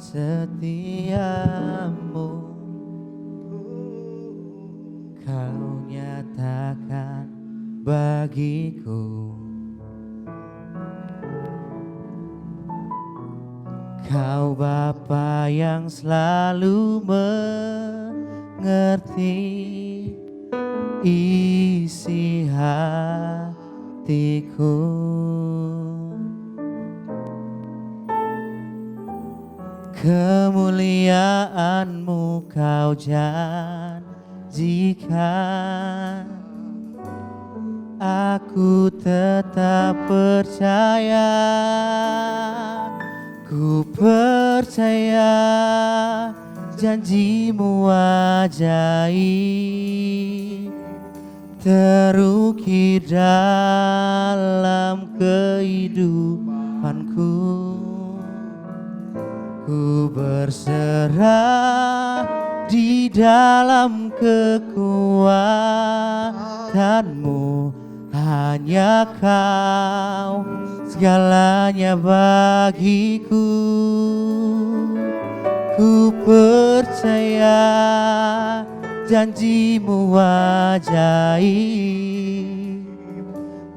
setiamu Kau nyatakan bagiku. Kau Bapa yang selalu mengerti isi hatiku. Kemuliaan-Mu Kau janjikan, aku tetap percaya. Ku percaya janji-Mu ajaib, terukir dalam kehidupanku. Ku berserah di dalam kekuatan-Mu, hanya Kau segalanya bagiku. Ku percaya janji-Mu ajaib,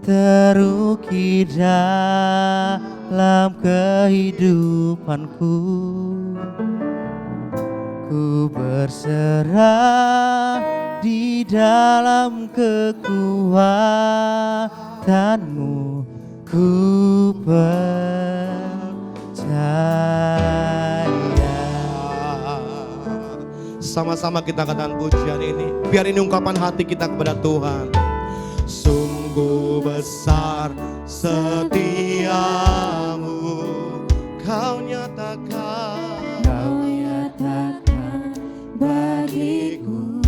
terukir dalam kehidupanku. Ku berserah di dalam kekuatan-Mu, ku percaya. Sama-sama kita katakan pujian ini. Biar ini ungkapan hati kita kepada Tuhan. Sungguh besar setiamu, Kau nyatakan, Kau nyatakan bagiku.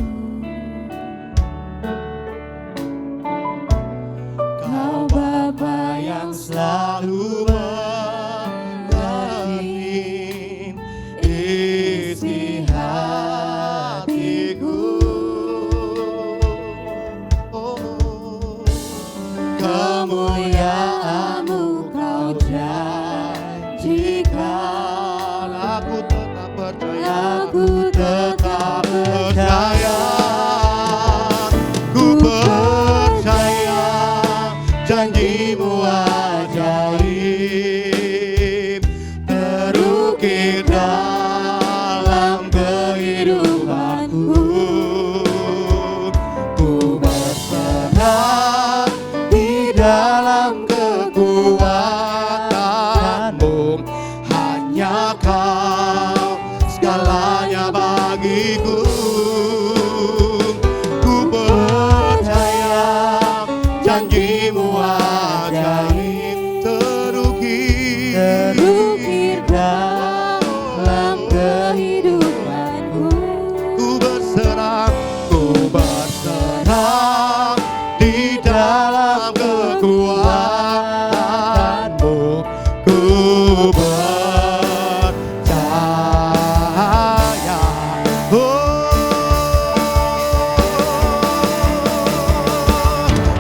Kau Bapa yang selalu mengerti isi hatiku. Kemuliaan-Mu Kau janjikan, aku tetap percaya. aku tetap percaya. Ku percaya janji-Mu ajaib, terukir dalam kehidupanku. Ku berserah di dalam kekuatan-Mu, hanya Kau segalanya bagiku. Ku percaya janji-Mu ajaib, terukir dalam kehidupanku. Ku berserah di dalam kekuatan-Mu. Ku percaya.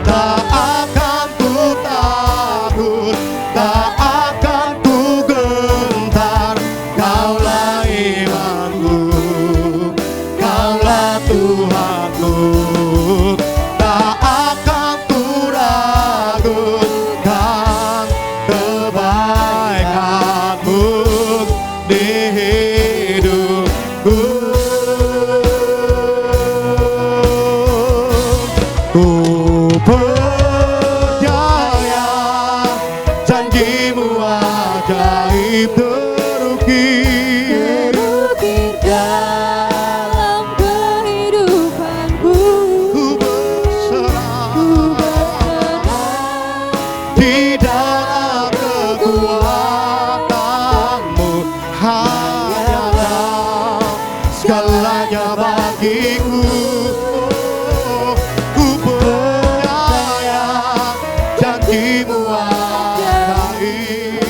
Tak akan ku takut, tak akan ku gentar. Kaulah imanku, Kaulah Tuhanku. Tak akan ku ragukan kebaikan-Mu di hidupku. Ku percaya janji-Mu ajaib, terukir dalam kehidupanku. Ku berserah di dalam kekuatan-Mu, hanya Kau segalanya bagiku. Ku percaya janji-Mu ajaib,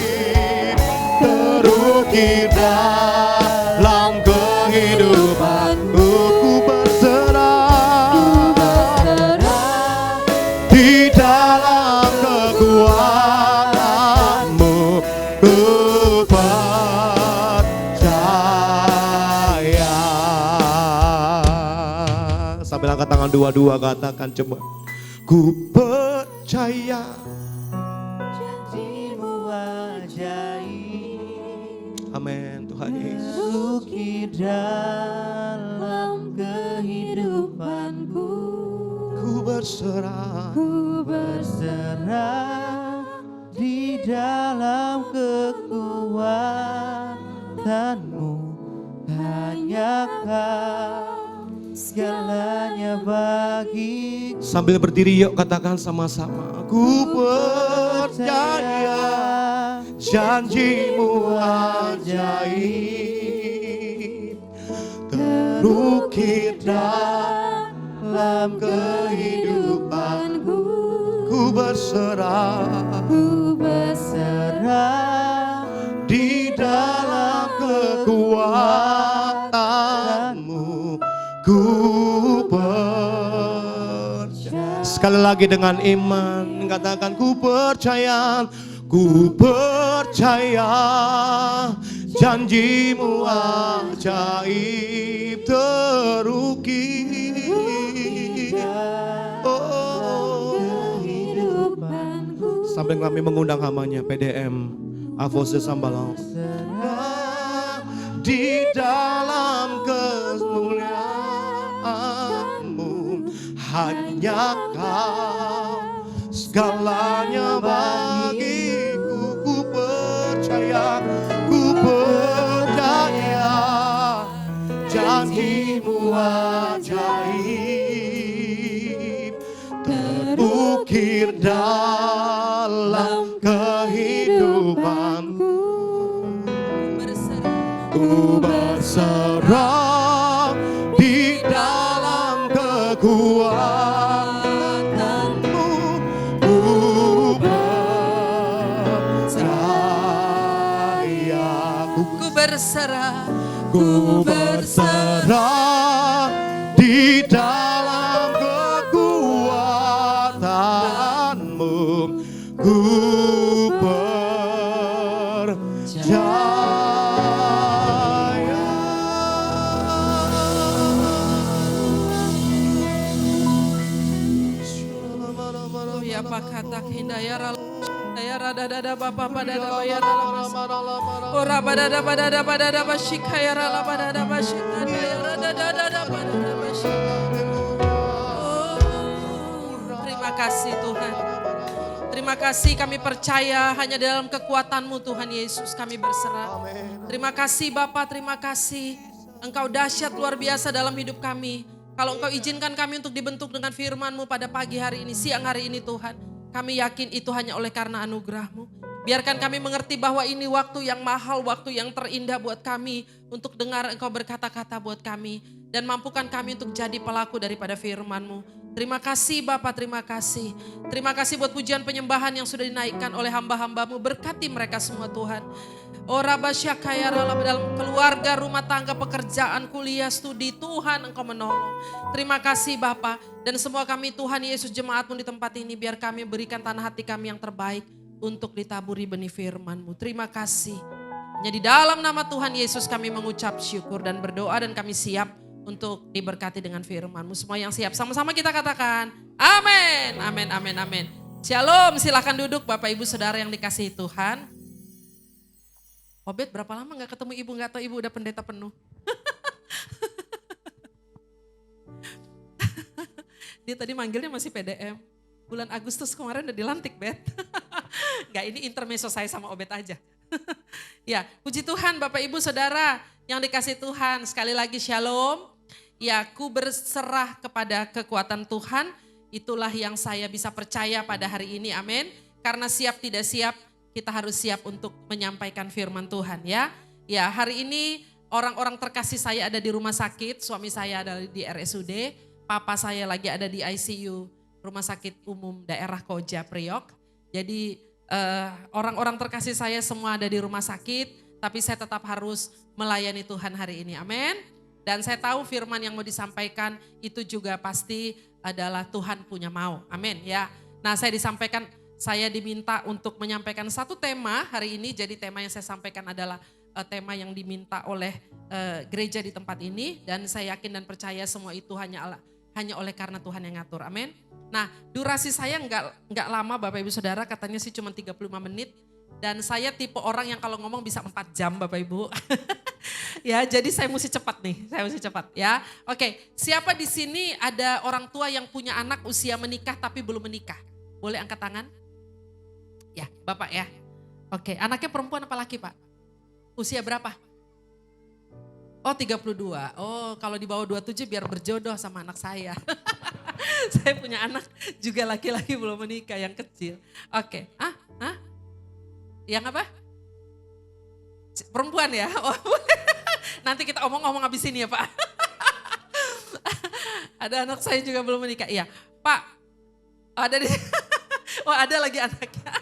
terukir dalam kehidupanku. Ku berserah di dalam kekuatan-Mu, ku percaya. Sambil angkat tangan dua-dua katakan coba. Ku percaya Janjimu ajaib, amin Tuhan Yesus. terukir dalam kehidupanku. Ku berserah, Ku berserah di dalam kekuatanmu. Hanya Kau segalanya bagiku. sambil berdiri yuk katakan sama-sama. Ku percaya janjimu ajaib, terukir dalam kehidupanku. Ku berserah, Ku berserah di dalam kekuatanmu. Ku percaya. Sekali lagi dengan iman katakan ku percaya. Ku percaya janjimu ajaib, terukir kehidupanku. sampai kami mengundang hamanya PDM Avose Sambalong di dalam kemuliaan-Mu. Hanya Kau segalanya bagiku. Ku percaya janjimu ajaib, terukir dalam kehidupanku. Ku berserah di dalam kekuatanmu. Ku percaya. Ku berserah, Ku berserah di dalam kekuatanmu. Ku percaya. ya pakata hindayara dayara dada bapa pada bayara ora pada basyikayara la pada basyikayara dada pada basyik. Terima kasih Tuhan. Terima kasih kami percaya hanya dalam kekuatan-Mu Tuhan Yesus kami berserah. Terima kasih Bapa, terima kasih. Engkau dahsyat luar biasa dalam hidup kami. Kalau Engkau izinkan kami untuk dibentuk dengan firman-Mu pada pagi hari ini, siang hari ini Tuhan. Kami yakin itu hanya oleh karena anugerah-Mu. Biarkan kami mengerti bahwa ini waktu yang mahal, waktu yang terindah buat kami. Untuk dengar Engkau berkata-kata buat kami. Dan mampukan kami untuk jadi pelaku daripada firman-Mu. Terima kasih Bapak, terima kasih. Terima kasih buat pujian penyembahan yang sudah dinaikkan oleh hamba-hamba-Mu. Berkati mereka semua Tuhan. Ora basyakaya dalam keluarga, rumah tangga, pekerjaan, kuliah, studi. Tuhan Engkau menolong. Terima kasih Bapak. Dan semua kami Tuhan Yesus jemaat-Mu di tempat ini. Biar kami berikan tanah hati kami yang terbaik untuk ditaburi benih firman-Mu. Terima kasih. Hanya di dalam nama Tuhan Yesus kami mengucap syukur dan berdoa dan kami siap untuk diberkati dengan firman-Mu. Semua yang siap sama-sama kita katakan amin, amin, amin, amin. Shalom, silakan duduk Bapak Ibu Saudara yang dikasihi Tuhan. Obed berapa lama gak ketemu ibu, gak tahu ibu udah pendeta penuh. Dia tadi manggilnya masih PDM. Bulan Agustus kemarin udah dilantik, Bet. Gak, ini intermezzo saya sama Obed aja. Ya, puji Tuhan Bapak Ibu Saudara yang dikasih Tuhan. Sekali lagi shalom. Ya, ku berserah kepada kekuatan Tuhan. Itulah yang saya bisa percaya pada hari ini, amin. Karena siap tidak siap, kita harus siap untuk menyampaikan firman Tuhan ya. Ya, hari ini orang-orang terkasih saya ada di rumah sakit. Suami saya ada di RSUD. Papa saya lagi ada di ICU Rumah Sakit Umum Daerah Koja Priok. Jadi orang-orang terkasih saya semua ada di rumah sakit. Tapi saya tetap harus melayani Tuhan hari ini, amin. Dan saya tahu firman yang mau disampaikan itu juga pasti adalah Tuhan punya mau. Amin ya. Nah, saya diminta untuk menyampaikan satu tema hari ini. Jadi tema yang saya sampaikan adalah tema yang diminta oleh gereja di tempat ini. Dan saya yakin dan percaya semua itu hanya oleh karena Tuhan yang ngatur. Amin. Nah, durasi saya nggak lama Bapak Ibu Saudara, katanya sih cuma 35 menit. Dan saya tipe orang yang kalau ngomong bisa 4 jam Bapak Ibu. Ya, jadi saya mesti cepat nih, ya. Oke, siapa di sini ada orang tua yang punya anak usia menikah tapi belum menikah? Boleh angkat tangan? Ya, Bapak ya. Oke, anaknya perempuan apa laki Pak? Usia berapa? Oh 32, oh kalau di bawah 27 biar berjodoh sama anak saya. Saya punya anak juga laki-laki belum menikah yang kecil. Oke, yang apa? Perempuan ya? Oh, nanti kita omong-omong habis ini ya Pak. Ada anak saya juga belum menikah. Iya, Pak. Ada di oh ada lagi anaknya.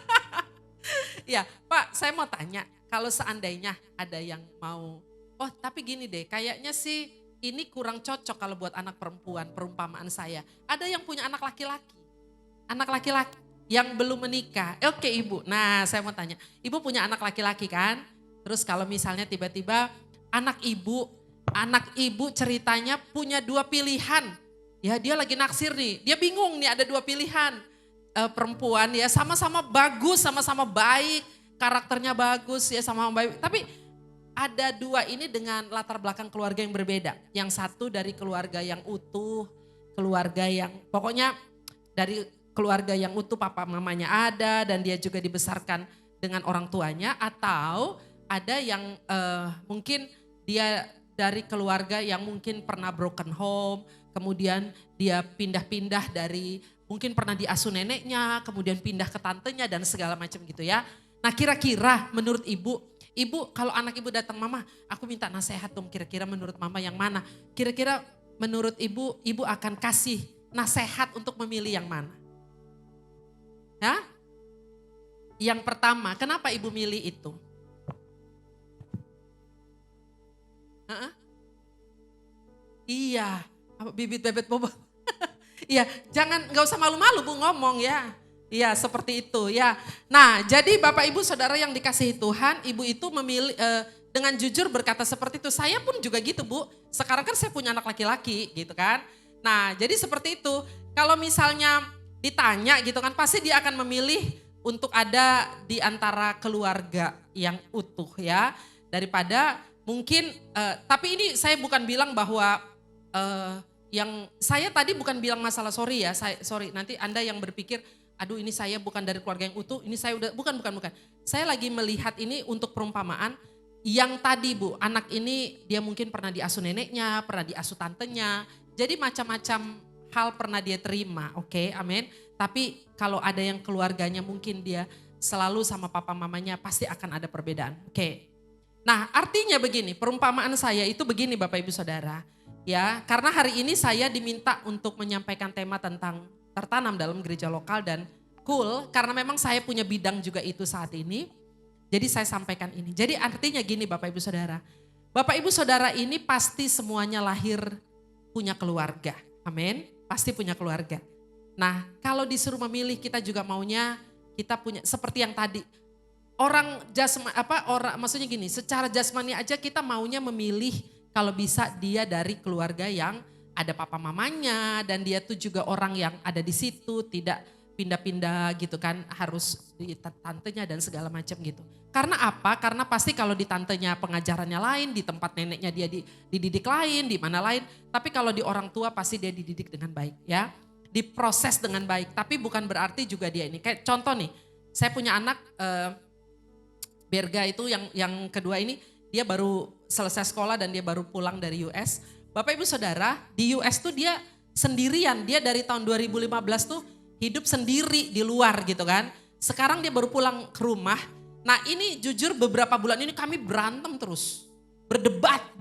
Iya, Pak, saya mau tanya, kalau seandainya ada yang mau, oh tapi gini deh, kayaknya sih ini kurang cocok kalau buat anak perempuan, perumpamaan saya. Ada yang punya anak laki-laki yang belum menikah. Oke Ibu, nah saya mau tanya, Ibu punya anak laki-laki kan? Terus kalau misalnya tiba-tiba anak ibu ceritanya punya 2 pilihan. Ya dia lagi naksir nih, dia bingung nih ada 2 pilihan. Perempuan ya sama-sama bagus, sama-sama baik, karakternya bagus ya sama-sama baik. Tapi ada 2 ini dengan latar belakang keluarga yang berbeda. Yang satu dari keluarga yang utuh, keluarga yang pokoknya dari keluarga yang utuh papa mamanya ada dan dia juga dibesarkan dengan orang tuanya. Atau ada yang mungkin dia dari keluarga yang mungkin pernah broken home, kemudian dia pindah-pindah dari mungkin pernah diasuh neneknya, kemudian pindah ke tantenya dan segala macam gitu ya. Nah kira-kira menurut Ibu kalau anak Ibu datang, Mama aku minta nasihat dong, kira-kira menurut Mama yang mana? Kira-kira menurut Ibu akan kasih nasihat untuk memilih yang mana? Ya? Yang pertama, kenapa Ibu milih itu? Iya, bibit bebet bobot. Iya, nggak usah malu-malu Bu ngomong ya. Iya, seperti itu ya. Nah, jadi Bapak Ibu Saudara yang dikasihi Tuhan, Ibu itu memilih dengan jujur berkata seperti itu. Saya pun juga gitu Bu. Sekarang kan saya punya anak laki-laki gitu kan. Nah, jadi seperti itu. Kalau misalnya ditanya gitu kan, pasti dia akan memilih untuk ada di antara keluarga yang utuh ya. Daripada mungkin, tapi ini saya bukan bilang bahwa yang saya tadi bukan bilang masalah sorry ya, sorry nanti Anda yang berpikir, aduh ini saya bukan dari keluarga yang utuh, ini saya udah, bukan. Saya lagi melihat ini untuk perumpamaan yang tadi Bu, anak ini dia mungkin pernah diasuh neneknya, pernah diasuh tantenya, jadi macam-macam hal pernah dia terima, oke, amin. Tapi kalau ada yang keluarganya mungkin dia selalu sama papa mamanya, pasti akan ada perbedaan, oke. Nah artinya begini, perumpamaan saya itu begini Bapak Ibu Saudara. Ya, karena hari ini saya diminta untuk menyampaikan tema tentang tertanam dalam gereja lokal dan cool. Karena memang saya punya bidang juga itu saat ini. Jadi saya sampaikan ini. Jadi artinya gini Bapak Ibu Saudara. Bapak Ibu Saudara ini pasti semuanya lahir punya keluarga. Amin. Pasti punya keluarga. Nah kalau disuruh memilih kita juga maunya kita punya seperti yang tadi. Maksudnya gini, secara jasmani aja kita maunya memilih kalau bisa dia dari keluarga yang ada papa mamanya dan dia tuh juga orang yang ada di situ, tidak pindah-pindah gitu kan, harus di tantenya dan segala macam gitu. Karena apa? Karena pasti kalau di tantenya pengajarannya lain, di tempat neneknya dia dididik lain, di mana lain. Tapi kalau di orang tua pasti dia dididik dengan baik ya, diproses dengan baik. Tapi bukan berarti juga dia ini. Kayak contoh nih, saya punya anak Berga itu yang kedua ini, dia baru selesai sekolah dan dia baru pulang dari US. Bapak Ibu Saudara, di US tuh dia sendirian. Dia dari tahun 2015 tuh hidup sendiri di luar gitu kan. Sekarang dia baru pulang ke rumah. Nah ini jujur beberapa bulan ini kami berantem terus. Berdebat.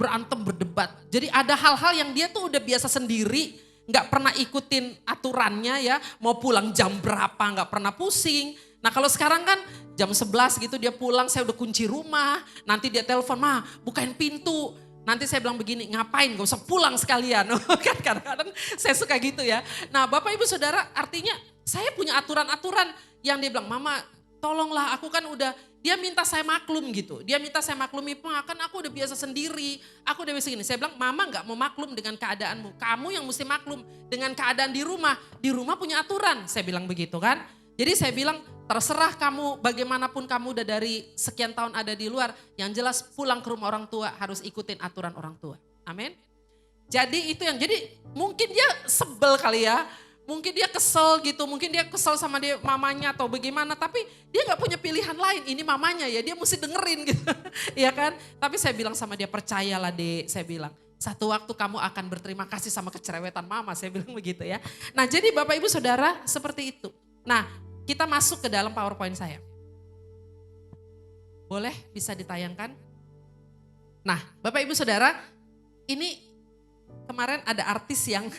Jadi ada hal-hal yang dia tuh udah biasa sendiri. Gak pernah ikutin aturannya ya. Mau pulang jam berapa gak pernah pusing. Nah kalau sekarang kan jam 11 gitu dia pulang, saya udah kunci rumah. Nanti dia telepon, Ma bukain pintu. Nanti saya bilang begini, ngapain gak usah pulang sekalian. Kan kadang-kadang saya suka gitu ya. Nah Bapak Ibu Saudara artinya saya punya aturan-aturan yang dia bilang, Mama tolonglah aku kan udah dia minta saya maklum gitu. Dia minta saya maklumi, Pak, kan aku udah biasa sendiri. Aku udah biasa gini. Saya bilang, Mama gak mau maklum dengan keadaanmu. Kamu yang mesti maklum dengan keadaan di rumah. Di rumah punya aturan, saya bilang begitu kan. Jadi saya bilang, terserah kamu bagaimanapun kamu udah dari sekian tahun ada di luar. Yang jelas pulang ke rumah orang tua harus ikutin aturan orang tua. Amin. Jadi itu yang, jadi mungkin dia sebel kali ya. Mungkin dia kesel gitu, mungkin dia kesel sama dia mamanya atau bagaimana. Tapi dia gak punya pilihan lain, ini mamanya ya, dia mesti dengerin gitu. Iya kan? Tapi saya bilang sama dia, percayalah Dek, saya bilang. Satu waktu kamu akan berterima kasih sama kecerewetan mama, saya bilang begitu ya. Nah jadi Bapak Ibu Saudara seperti itu. Nah kita masuk ke dalam PowerPoint saya. Boleh bisa ditayangkan? Nah Bapak Ibu Saudara, ini kemarin ada artis yang...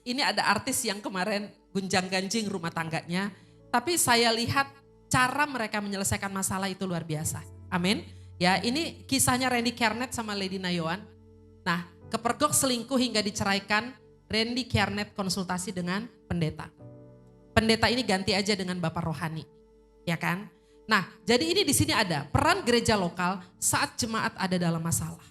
Ini ada artis yang kemarin gunjang-ganjing rumah tangganya. Tapi saya lihat cara mereka menyelesaikan masalah itu luar biasa. Amin. Ya, ini kisahnya Randy Kerneth sama Lady Nayoan. Nah, kepergok selingkuh hingga diceraikan, Randy Kerneth konsultasi dengan pendeta. Pendeta ini ganti aja dengan Bapak Rohani. Ya kan? Nah, jadi ini di sini ada peran gereja lokal saat jemaat ada dalam masalah.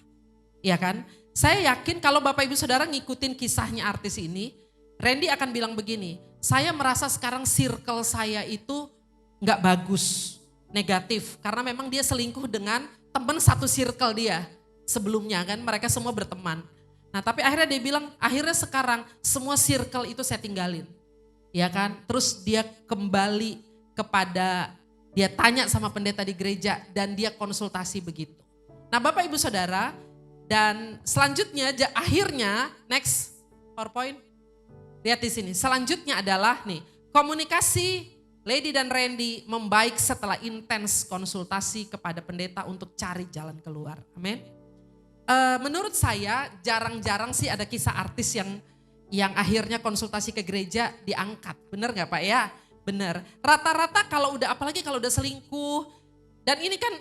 Ya kan? Saya yakin kalau Bapak Ibu Saudara ngikutin kisahnya artis ini, Randy akan bilang begini, saya merasa sekarang circle saya itu gak bagus, negatif. Karena memang dia selingkuh dengan teman satu circle dia. Sebelumnya kan mereka semua berteman. Nah tapi akhirnya dia bilang, akhirnya sekarang semua circle itu saya tinggalin. Ya kan, terus dia kembali kepada, dia tanya sama pendeta di gereja dan dia konsultasi begitu. Nah Bapak Ibu Saudara, dan selanjutnya akhirnya, next PowerPoint. Lihat di sini, selanjutnya adalah nih, komunikasi Lady dan Randy membaik setelah intens konsultasi kepada pendeta untuk cari jalan keluar. Amin. Menurut saya jarang-jarang sih ada kisah artis yang akhirnya konsultasi ke gereja diangkat. Bener gak Pak ya? Bener. Rata-rata kalau udah, apalagi kalau udah selingkuh, dan ini kan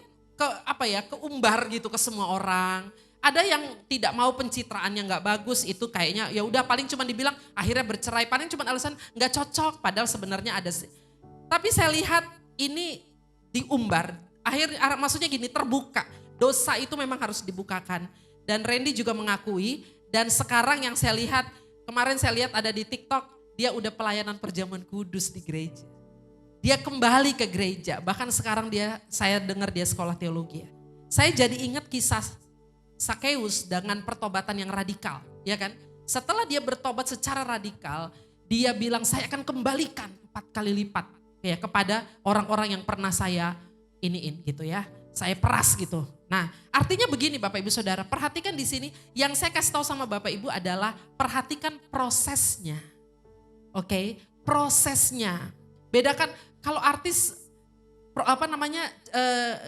keumbar gitu ke semua orang. Ada yang tidak mau pencitraan yang gak bagus, itu kayaknya ya udah paling cuma dibilang akhirnya bercerai, paling cuma alasan gak cocok, padahal sebenarnya ada. Tapi saya lihat ini diumbar, maksudnya gini, terbuka. Dosa itu memang harus dibukakan. Dan Randy juga mengakui, dan sekarang yang saya lihat, kemarin saya lihat ada di TikTok, dia udah pelayanan perjamuan kudus di gereja. Dia kembali ke gereja, bahkan sekarang saya dengar dia sekolah teologi. Saya jadi ingat kisah Sakeus dengan pertobatan yang radikal, ya kan? Setelah dia bertobat secara radikal, dia bilang saya akan kembalikan 4 kali lipat ya kepada orang-orang yang pernah saya iniin gitu ya. Saya peras gitu. Nah, artinya begini Bapak Ibu Saudara, perhatikan di sini yang saya kasih tahu sama Bapak Ibu adalah perhatikan prosesnya. Oke, prosesnya. Bedakan kalau artis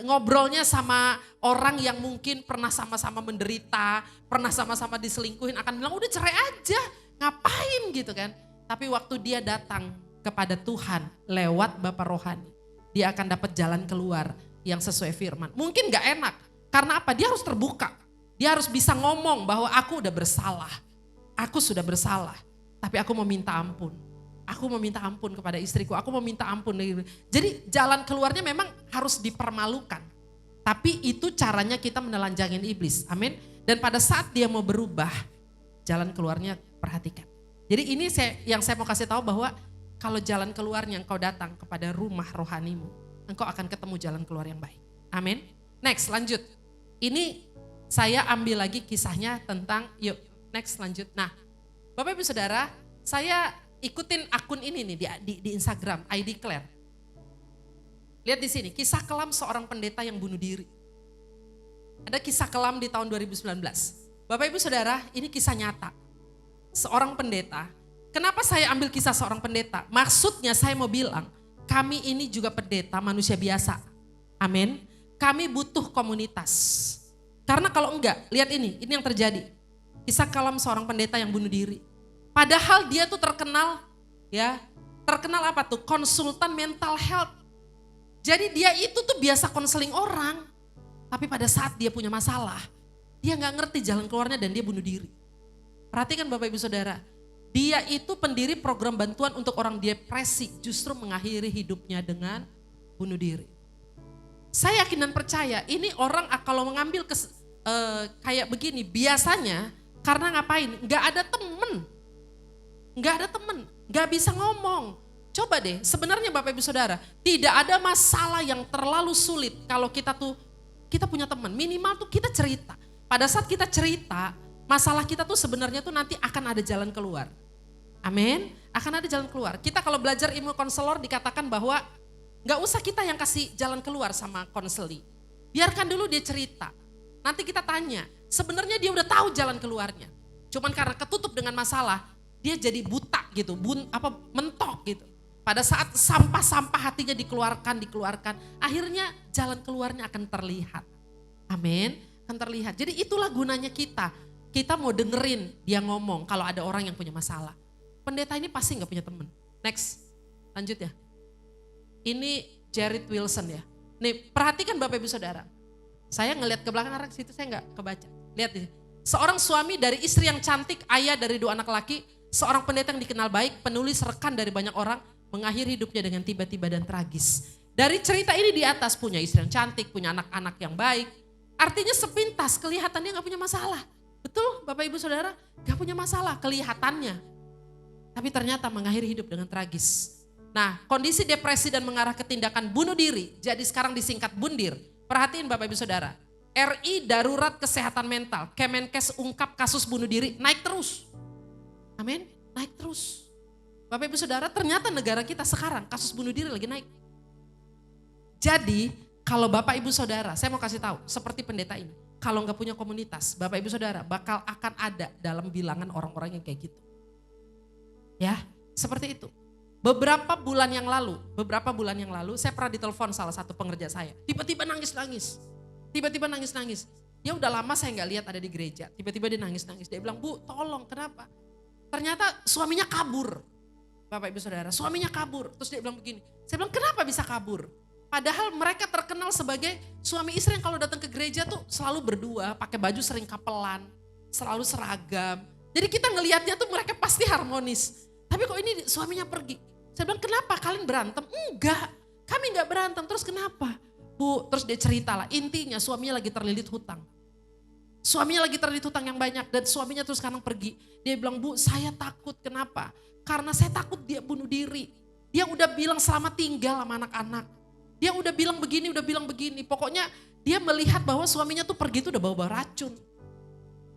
ngobrolnya sama orang yang mungkin pernah sama-sama menderita, pernah sama-sama diselingkuhin, akan bilang udah cerai aja, ngapain gitu kan. Tapi waktu dia datang kepada Tuhan lewat Bapak Rohani, dia akan dapat jalan keluar yang sesuai firman. Mungkin gak enak, karena apa? Dia harus terbuka, dia harus bisa ngomong bahwa aku udah bersalah, aku sudah bersalah, tapi aku mau minta ampun. Aku meminta ampun kepada istriku, aku meminta ampun. Jadi jalan keluarnya memang harus dipermalukan. Tapi itu caranya kita menelanjangin iblis, amin. Dan pada saat dia mau berubah, jalan keluarnya perhatikan. Jadi ini yang saya mau kasih tahu bahwa kalau jalan keluarnya engkau datang kepada rumah rohanimu, engkau akan ketemu jalan keluar yang baik. Amin. Next, lanjut. Ini saya ambil lagi kisahnya tentang, yuk next lanjut. Nah Bapak Ibu Saudara, saya ikutin akun ini nih di Instagram, I Declare. Lihat di sini, kisah kelam seorang pendeta yang bunuh diri. Ada kisah kelam di tahun 2019. Bapak Ibu Saudara, ini kisah nyata. Seorang pendeta. Kenapa saya ambil kisah seorang pendeta? Maksudnya saya mau bilang, kami ini juga pendeta manusia biasa. Amin. Kami butuh komunitas. Karena kalau enggak, lihat ini yang terjadi. Kisah kelam seorang pendeta yang bunuh diri. Padahal dia tuh terkenal apa tuh? Konsultan mental health. Jadi dia itu tuh biasa konseling orang. Tapi pada saat dia punya masalah, dia gak ngerti jalan keluarnya dan dia bunuh diri. Perhatikan Bapak Ibu Saudara, dia itu pendiri program bantuan untuk orang depresi, justru mengakhiri hidupnya dengan bunuh diri. saya yakin dan percaya ini orang kalau mengambil kayak begini biasanya karena ngapain? Nggak ada temen, nggak bisa ngomong. Coba deh, sebenarnya Bapak Ibu Saudara, tidak ada masalah yang terlalu sulit kalau kita punya teman. Minimal tuh kita cerita. Pada saat kita cerita, masalah kita tuh sebenarnya tuh nanti akan ada jalan keluar. Amin, akan ada jalan keluar. Kita kalau belajar ilmu konselor dikatakan bahwa nggak usah kita yang kasih jalan keluar sama konseli. Biarkan dulu dia cerita. Nanti kita tanya, sebenarnya dia udah tahu jalan keluarnya. Cuman karena ketutup dengan masalah, dia jadi buta gitu, mentok gitu. Pada saat sampah-sampah hatinya dikeluarkan, akhirnya jalan keluarnya akan terlihat. Amin, akan terlihat. Jadi itulah gunanya kita. Kita mau dengerin dia ngomong kalau ada orang yang punya masalah. Pendeta ini pasti gak punya teman. Next, lanjut ya. Ini Jared Wilson ya. Nih perhatikan Bapak Ibu Saudara. Saya ngelihat ke belakang arah situ saya gak kebaca. Lihat nih. Seorang suami dari istri yang cantik, ayah dari 2 anak laki, seorang pendeta yang dikenal baik, penulis rekan dari banyak orang, mengakhiri hidupnya dengan tiba-tiba dan tragis. Dari cerita ini di atas punya istri yang cantik, punya anak-anak yang baik. Artinya sepintas kelihatan dia gak punya masalah. Betul Bapak Ibu Saudara? Gak punya masalah kelihatannya. Tapi ternyata mengakhiri hidup dengan tragis. Nah kondisi depresi dan mengarah ke tindakan bunuh diri. Jadi sekarang disingkat bundir. Perhatiin Bapak Ibu Saudara. RI Darurat Kesehatan Mental. Kemenkes ungkap kasus bunuh diri naik terus. Amin, naik terus. Bapak Ibu Saudara, ternyata negara kita sekarang kasus bunuh diri lagi naik. Jadi kalau Bapak Ibu Saudara, saya mau kasih tahu seperti pendeta ini. Kalau nggak punya komunitas, Bapak Ibu Saudara akan ada dalam bilangan orang-orang yang kayak gitu. Ya, seperti itu. Beberapa bulan yang lalu saya pernah ditelepon salah satu pengerja saya. Tiba-tiba nangis-nangis. Ya udah lama saya nggak lihat ada di gereja. Tiba-tiba dia nangis-nangis. Dia bilang, "Bu, tolong, kenapa?" Ternyata suaminya kabur. Bapak Ibu Saudara, suaminya kabur. Terus dia bilang begini, saya bilang kenapa bisa kabur? Padahal mereka terkenal sebagai suami istri yang kalau datang ke gereja tuh selalu berdua, pakai baju sering kapelan, selalu seragam. Jadi kita ngelihatnya tuh mereka pasti harmonis. Tapi kok ini suaminya pergi? Saya bilang kenapa kalian berantem? Enggak, kami enggak berantem. Terus kenapa? Bu, terus dia ceritalah intinya suaminya lagi terlilit hutang. Suaminya lagi terlilit hutang yang banyak dan suaminya terus sekarang pergi. Dia bilang, "Bu, saya takut." Kenapa? Karena saya takut dia bunuh diri. Dia udah bilang selamat tinggal sama anak-anak. Dia udah bilang begini. Pokoknya dia melihat bahwa suaminya tuh pergi tuh udah bawa racun.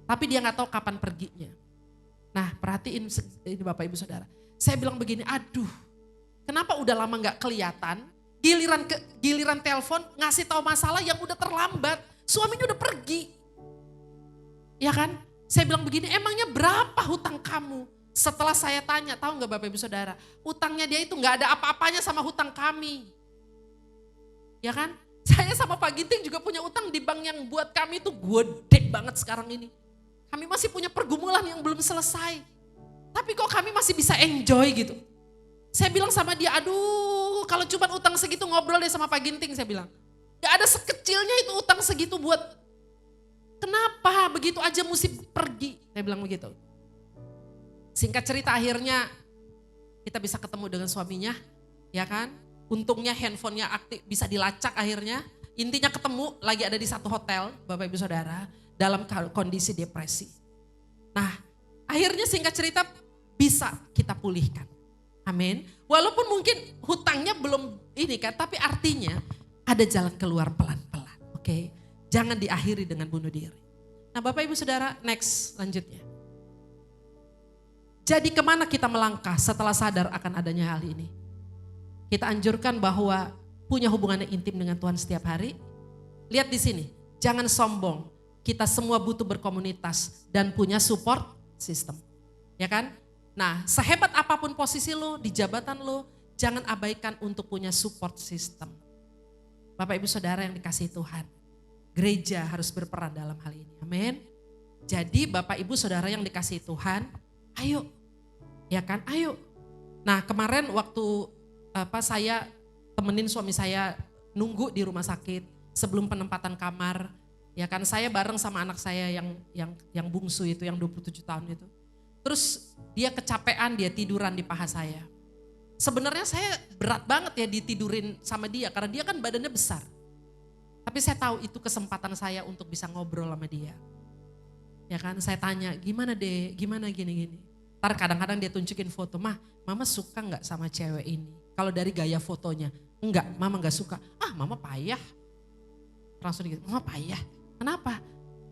Tapi dia gak tahu kapan perginya. Nah perhatiin ini Bapak Ibu Saudara. Saya bilang begini, aduh kenapa udah lama gak kelihatan. Giliran telepon ngasih tahu masalah yang udah terlambat. Suaminya udah pergi. Ya kan? Saya bilang begini, emangnya berapa hutang kamu? Setelah saya tanya, tahu gak Bapak Ibu Saudara, utangnya dia itu gak ada apa-apanya sama hutang kami. Ya kan? Saya sama Pak Ginting juga punya utang di bank yang buat kami itu gede banget sekarang ini. Kami masih punya pergumulan yang belum selesai. Tapi kok kami masih bisa enjoy gitu. Saya bilang sama dia, aduh kalau cuma utang segitu ngobrol deh sama Pak Ginting, saya bilang. Gak ada sekecilnya itu utang segitu buat, kenapa begitu aja mesti pergi? Saya bilang begitu. Singkat cerita akhirnya kita bisa ketemu dengan suaminya, ya kan? Untungnya handphonenya aktif, bisa dilacak akhirnya. Intinya ketemu lagi ada di satu hotel, Bapak Ibu Saudara, dalam kondisi depresi. Nah, akhirnya singkat cerita bisa kita pulihkan. Amin. Walaupun mungkin hutangnya belum ini kan, tapi artinya ada jalan keluar pelan-pelan. Oke, jangan diakhiri dengan bunuh diri. Nah, Bapak Ibu Saudara, next lanjutnya. Jadi kemana kita melangkah setelah sadar akan adanya hal ini? Kita anjurkan bahwa punya hubungan yang intim dengan Tuhan setiap hari. Lihat di sini, jangan sombong. Kita semua butuh berkomunitas dan punya support system. Ya kan? Nah, sehebat apapun posisi lo, di jabatan lo, jangan abaikan untuk punya support system. Bapak Ibu Saudara yang dikasihi Tuhan, gereja harus berperan dalam hal ini. Amin. Jadi Bapak Ibu Saudara yang dikasihi Tuhan, ayo. Ya kan, ayo. Nah kemarin waktu saya temenin suami saya nunggu di rumah sakit sebelum penempatan kamar. Ya kan, saya bareng sama anak saya yang bungsu itu, yang 27 tahun itu. Terus dia kecapean, dia tiduran di paha saya. Sebenarnya saya berat banget ya ditidurin sama dia karena dia kan badannya besar. Tapi saya tahu itu kesempatan saya untuk bisa ngobrol sama dia. Ya kan, saya tanya, gimana deh, gimana gini-gini. Ntar kadang-kadang dia tunjukin foto, mama suka gak sama cewek ini? Kalau dari gaya fotonya, enggak, mama gak suka. Mama payah. Langsung gitu, mama payah. Kenapa?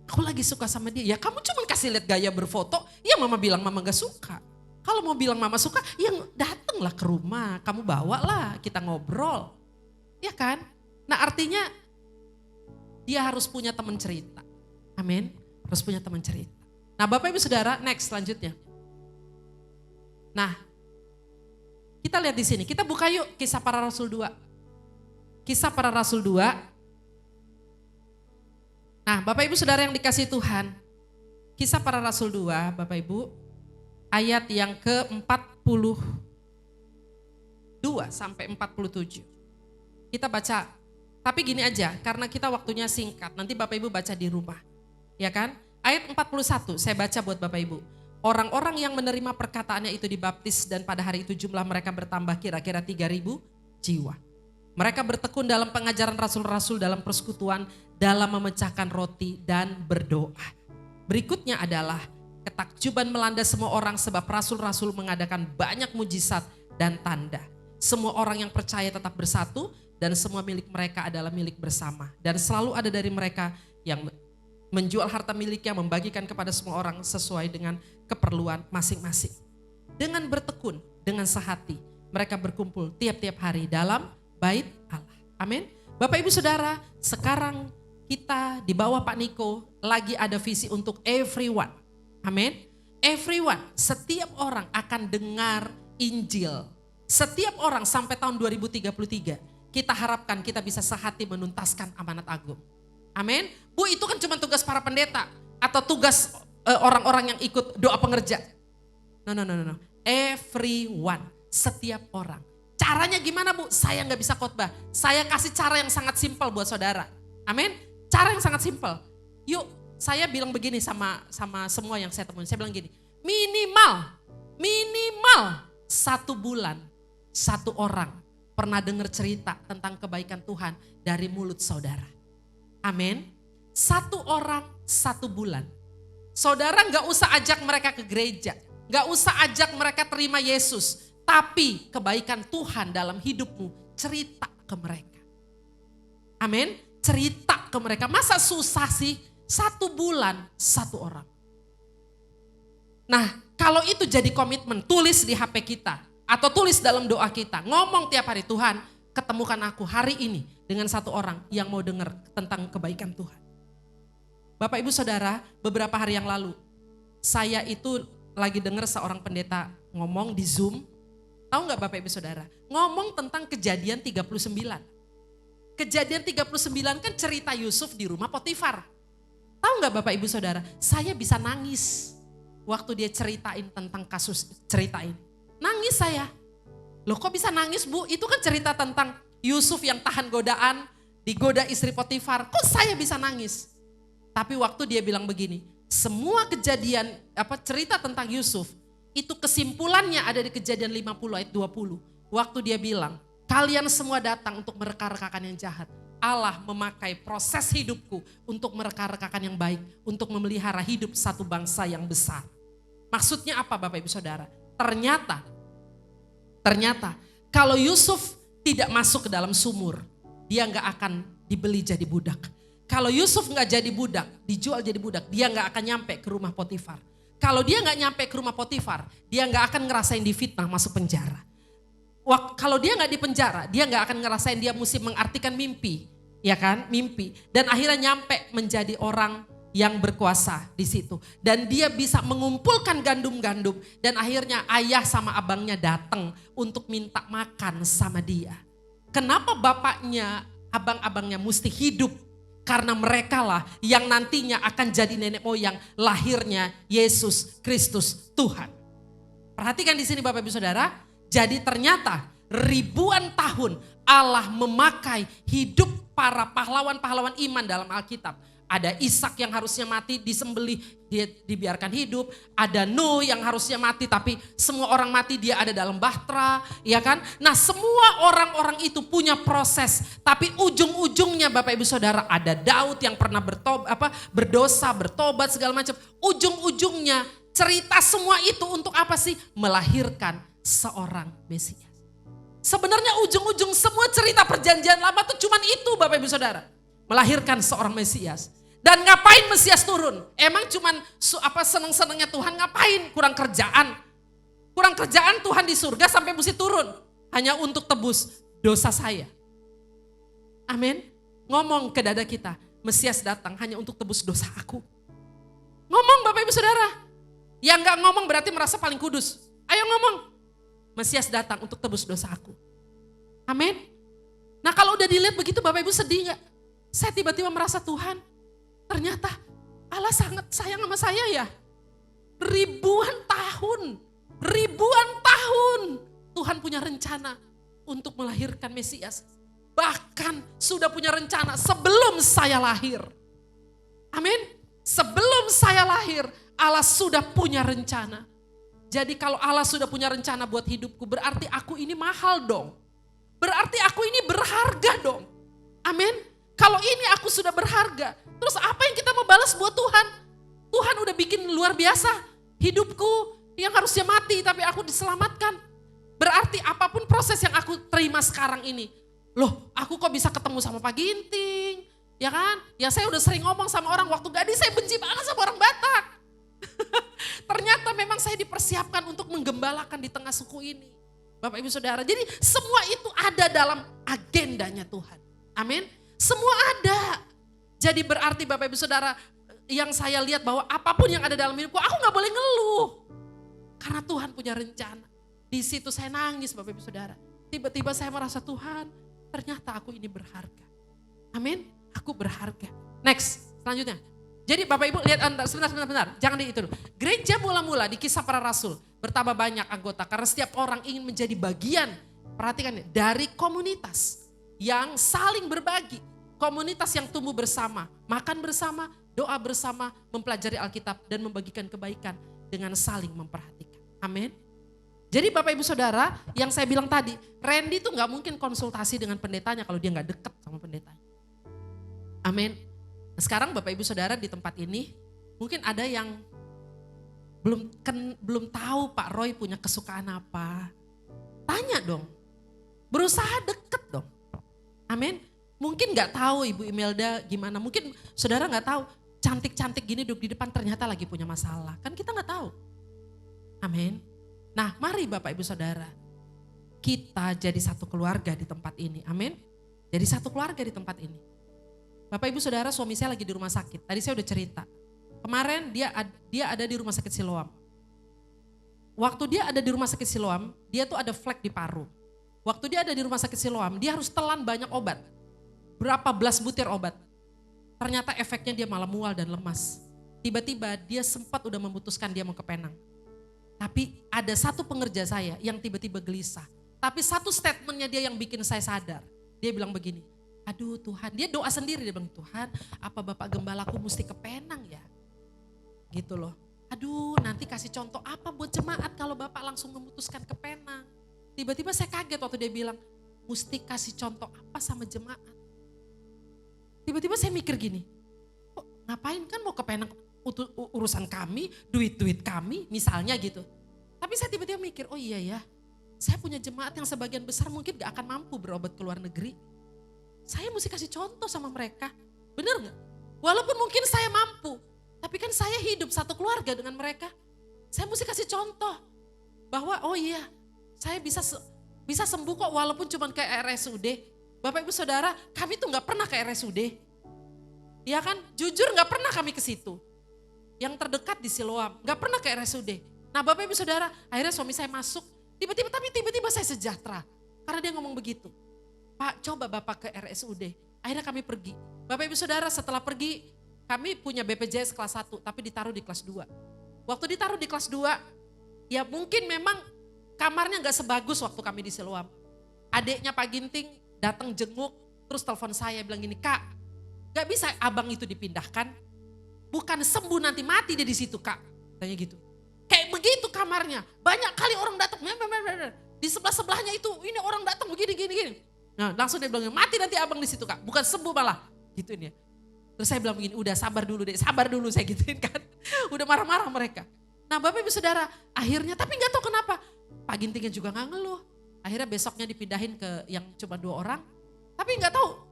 Aku lagi suka sama dia. Ya kamu cuma kasih lihat gaya berfoto, ya mama bilang mama gak suka. Kalau mau bilang mama suka, ya datanglah ke rumah, kamu bawalah, kita ngobrol. Ya kan? Nah artinya dia harus punya teman cerita. Amin. Harus punya teman cerita. Nah Bapak Ibu Saudara, next selanjutnya. Nah, kita lihat di sini. Kita buka yuk Kisah Para Rasul 2. Kisah Para Rasul 2. Nah, Bapak Ibu Saudara yang dikasihi Tuhan. Kisah Para Rasul 2, Bapak Ibu, ayat yang ke-42 sampai 47. Kita baca. Tapi gini aja, karena kita waktunya singkat. Nanti Bapak Ibu baca di rumah. Ya kan? Ayat 41 saya baca buat Bapak Ibu. Orang-orang yang menerima perkataannya itu dibaptis dan pada hari itu jumlah mereka bertambah kira-kira 3.000 jiwa. Mereka bertekun dalam pengajaran rasul-rasul dalam persekutuan, dalam memecahkan roti dan berdoa. Berikutnya adalah ketakjuban melanda semua orang sebab rasul-rasul mengadakan banyak mujizat dan tanda. Semua orang yang percaya tetap bersatu dan semua milik mereka adalah milik bersama. Dan selalu ada dari mereka yang menjual harta miliknya, membagikan kepada semua orang sesuai dengan keperluan masing-masing. Dengan bertekun, dengan sehati, mereka berkumpul tiap-tiap hari dalam bait Allah. Amin. Bapak Ibu Saudara, sekarang kita di bawah Pak Niko lagi ada visi untuk everyone. Amin. Everyone, setiap orang akan dengar Injil. Setiap orang sampai tahun 2033, kita harapkan kita bisa sehati menuntaskan amanat agung. Amin. Bu, itu kan cuma tugas para pendeta atau tugas orang-orang yang ikut doa pengerja. No. Everyone, setiap orang. Caranya gimana Bu? Saya nggak bisa khotbah. Saya kasih cara yang sangat simpel buat saudara. Amin. Cara yang sangat simpel. Yuk, saya bilang begini sama semua yang saya temuin. Saya bilang gini, minimal 1 bulan 1 orang pernah dengar cerita tentang kebaikan Tuhan dari mulut saudara. Amin. 1 orang 1 bulan. Saudara gak usah ajak mereka ke gereja. Gak usah ajak mereka terima Yesus. Tapi kebaikan Tuhan dalam hidupmu cerita ke mereka. Amin. Cerita ke mereka. Masa susah sih 1 bulan 1 orang. Nah kalau itu jadi komitmen, tulis di HP kita. Atau tulis dalam doa kita. Ngomong tiap hari, Tuhan ketemukan aku hari ini dengan 1 orang yang mau dengar tentang kebaikan Tuhan. Bapak Ibu Saudara, beberapa hari yang lalu saya itu lagi dengar seorang pendeta ngomong di Zoom. Tahu gak Bapak Ibu Saudara? Ngomong tentang kejadian 39. Kejadian 39 kan cerita Yusuf di rumah Potifar. Tahu gak Bapak Ibu Saudara? Saya bisa nangis waktu dia ceritain tentang kasus cerita ini. Nangis saya. Loh kok bisa nangis Bu? Itu kan cerita tentang Yusuf yang tahan godaan, digoda istri Potifar. Kok saya bisa nangis? Tapi waktu dia bilang begini, semua kejadian cerita tentang Yusuf, itu kesimpulannya ada di Kejadian 50 ayat 20. Waktu dia bilang, kalian semua datang untuk mereka-rekakan yang jahat. Allah memakai proses hidupku untuk mereka-rekakan yang baik, untuk memelihara hidup satu bangsa yang besar. Maksudnya apa Bapak Ibu Saudara? Ternyata kalau Yusuf tidak masuk ke dalam sumur, dia gak akan dibeli jadi budak. Kalau Yusuf gak jadi budak, dijual jadi budak, dia gak akan nyampe ke rumah Potifar. Kalau dia gak nyampe ke rumah Potifar, dia gak akan ngerasain difitnah masuk penjara. Kalau dia gak di penjara, dia gak akan ngerasain dia mesti mengartikan mimpi. Ya kan, mimpi. Dan akhirnya nyampe menjadi orang yang berkuasa di situ. Dan dia bisa mengumpulkan gandum-gandum. Dan akhirnya ayah sama abangnya datang untuk minta makan sama dia. Kenapa bapaknya, abang-abangnya mesti hidup? Karena mereka lah yang nantinya akan jadi nenek moyang lahirnya Yesus Kristus Tuhan. Perhatikan di sini Bapak Ibu Saudara. Jadi ternyata ribuan tahun Allah memakai hidup para pahlawan-pahlawan iman dalam Alkitab. Ada Ishak yang harusnya mati disembelih, dia dibiarkan hidup. Ada Nuh yang harusnya mati tapi semua orang mati dia ada dalam bahtera, ya kan? Nah, semua orang-orang itu punya proses, tapi ujung-ujungnya Bapak Ibu Saudara ada Daud yang pernah berdosa, bertobat segala macam. Ujung-ujungnya cerita semua itu untuk apa sih? Melahirkan seorang Mesias. Sebenarnya ujung-ujung semua cerita perjanjian lama itu cuman itu Bapak Ibu Saudara. Melahirkan seorang Mesias. Dan ngapain Mesias turun? Emang cuman seneng-senengnya Tuhan ngapain? Kurang kerjaan. Kurang kerjaan Tuhan di surga sampai mesti turun. Hanya untuk tebus dosa saya. Amin. Ngomong ke dada kita, Mesias datang hanya untuk tebus dosa aku. Ngomong Bapak Ibu Saudara. Yang gak ngomong berarti merasa paling kudus. Ayo ngomong. Mesias datang untuk tebus dosa aku. Amin. Nah kalau udah dilihat begitu Bapak Ibu sedih gak? Saya tiba-tiba merasa Tuhan, ternyata Allah sangat sayang sama saya ya. Ribuan tahun Tuhan punya rencana untuk melahirkan Mesias. Bahkan sudah punya rencana sebelum saya lahir. Amin. Sebelum saya lahir, Allah sudah punya rencana. Jadi kalau Allah sudah punya rencana buat hidupku, berarti aku ini mahal dong. Berarti aku ini berharga dong. Amin. Kalau ini aku sudah berharga, terus apa yang kita mau balas buat Tuhan? Tuhan udah bikin luar biasa hidupku yang harusnya mati tapi aku diselamatkan. Berarti apapun proses yang aku terima sekarang ini, loh aku kok bisa ketemu sama Pak Ginting, ya kan? Ya saya udah sering ngomong sama orang waktu gadis saya benci banget sama orang Batak. Ternyata memang saya dipersiapkan untuk menggembalakan di tengah suku ini. Bapak Ibu Saudara, jadi semua itu ada dalam agendanya Tuhan. Amin. Semua ada. Jadi berarti Bapak Ibu Saudara yang saya lihat bahwa apapun yang ada dalam hidupku aku gak boleh ngeluh. Karena Tuhan punya rencana. Di situ saya nangis Bapak Ibu Saudara. Tiba-tiba saya merasa Tuhan ternyata aku ini berharga. Amin. Aku berharga. Next selanjutnya. Jadi Bapak Ibu lihat sebentar. Jangan di itu dulu. Gereja mula-mula di Kisah Para Rasul bertambah banyak anggota. Karena setiap orang ingin menjadi bagian. Perhatikan ya, dari komunitas yang saling berbagi, komunitas yang tumbuh bersama, makan bersama, doa bersama, mempelajari Alkitab dan membagikan kebaikan dengan saling memperhatikan. Amin. Jadi Bapak Ibu Saudara, yang saya bilang tadi, Randy tuh gak mungkin konsultasi dengan pendetanya kalau dia gak deket sama pendetanya. Amin. Sekarang Bapak Ibu Saudara di tempat ini, mungkin ada yang belum tahu Pak Roy punya kesukaan apa. Tanya dong, berusaha deket dong. Amin. Mungkin gak tahu Ibu Imelda gimana. Mungkin saudara gak tahu cantik-cantik gini duduk di depan ternyata lagi punya masalah. Kan kita gak tahu. Amin. Nah mari Bapak Ibu Saudara. Kita jadi satu keluarga di tempat ini. Amin. Jadi satu keluarga di tempat ini. Bapak Ibu Saudara suami saya lagi di rumah sakit. Tadi saya udah cerita. Kemarin dia ada di rumah sakit Siloam. Waktu dia ada di rumah sakit Siloam, dia tuh ada flek di paru. Waktu dia ada di rumah sakit Siloam, dia harus telan banyak obat. Berapa belas butir obat. Ternyata efeknya dia malah mual dan lemas. Tiba-tiba dia sempat udah memutuskan dia mau ke Penang. Tapi ada satu pengerja saya yang tiba-tiba gelisah. Tapi satu statementnya dia yang bikin saya sadar. Dia bilang begini, aduh Tuhan, dia doa sendiri, dia bilang Tuhan apa Bapak Gembalaku mesti ke Penang ya? Gitu loh. Aduh nanti kasih contoh apa buat jemaat kalau Bapak langsung memutuskan ke Penang. Tiba-tiba saya kaget waktu dia bilang, mesti kasih contoh apa sama jemaat. Tiba-tiba saya mikir gini, kok ngapain kan mau ke Penang, urusan kami, duit-duit kami misalnya gitu. Tapi saya tiba-tiba mikir, oh iya ya, saya punya jemaat yang sebagian besar mungkin gak akan mampu berobat ke luar negeri. Saya mesti kasih contoh sama mereka, bener gak? Walaupun mungkin saya mampu, tapi kan saya hidup satu keluarga dengan mereka. Saya mesti kasih contoh bahwa oh iya, saya bisa sembuh kok walaupun cuma ke RSUD. Bapak Ibu Saudara, kami tuh gak pernah ke RSUD. Ya kan, jujur gak pernah kami ke situ. Yang terdekat di Siloam, gak pernah ke RSUD. Nah Bapak Ibu Saudara, akhirnya suami saya masuk. Tiba-tiba saya sejahtera. Karena dia ngomong begitu. Pak coba Bapak ke RSUD. Akhirnya kami pergi. Bapak Ibu Saudara setelah pergi, kami punya BPJS kelas 1 tapi ditaruh di kelas 2. Waktu ditaruh di kelas 2, ya mungkin memang kamarnya gak sebagus waktu kami di Siloam. Adiknya Pak Ginting datang jenguk, terus telepon saya bilang gini, Kak, Gak bisa abang itu dipindahkan. Bukan sembuh nanti mati dia di situ kak. Tanya gitu. Kayak begitu kamarnya. Banyak kali orang datang. Di sebelah-sebelahnya itu ini orang datang begini. Nah langsung dia bilang mati nanti abang di situ kak. Bukan sembuh malah. Gituin ya. Terus saya bilang begini, udah sabar dulu deh. Sabar dulu saya gituin kan. Udah marah-marah mereka. Nah Bapak Ibu Saudara akhirnya tapi gak tahu kenapa. Pak Gintingnya juga gak ngeluh. Akhirnya besoknya dipindahin ke yang cuma 2 orang. Tapi gak tahu.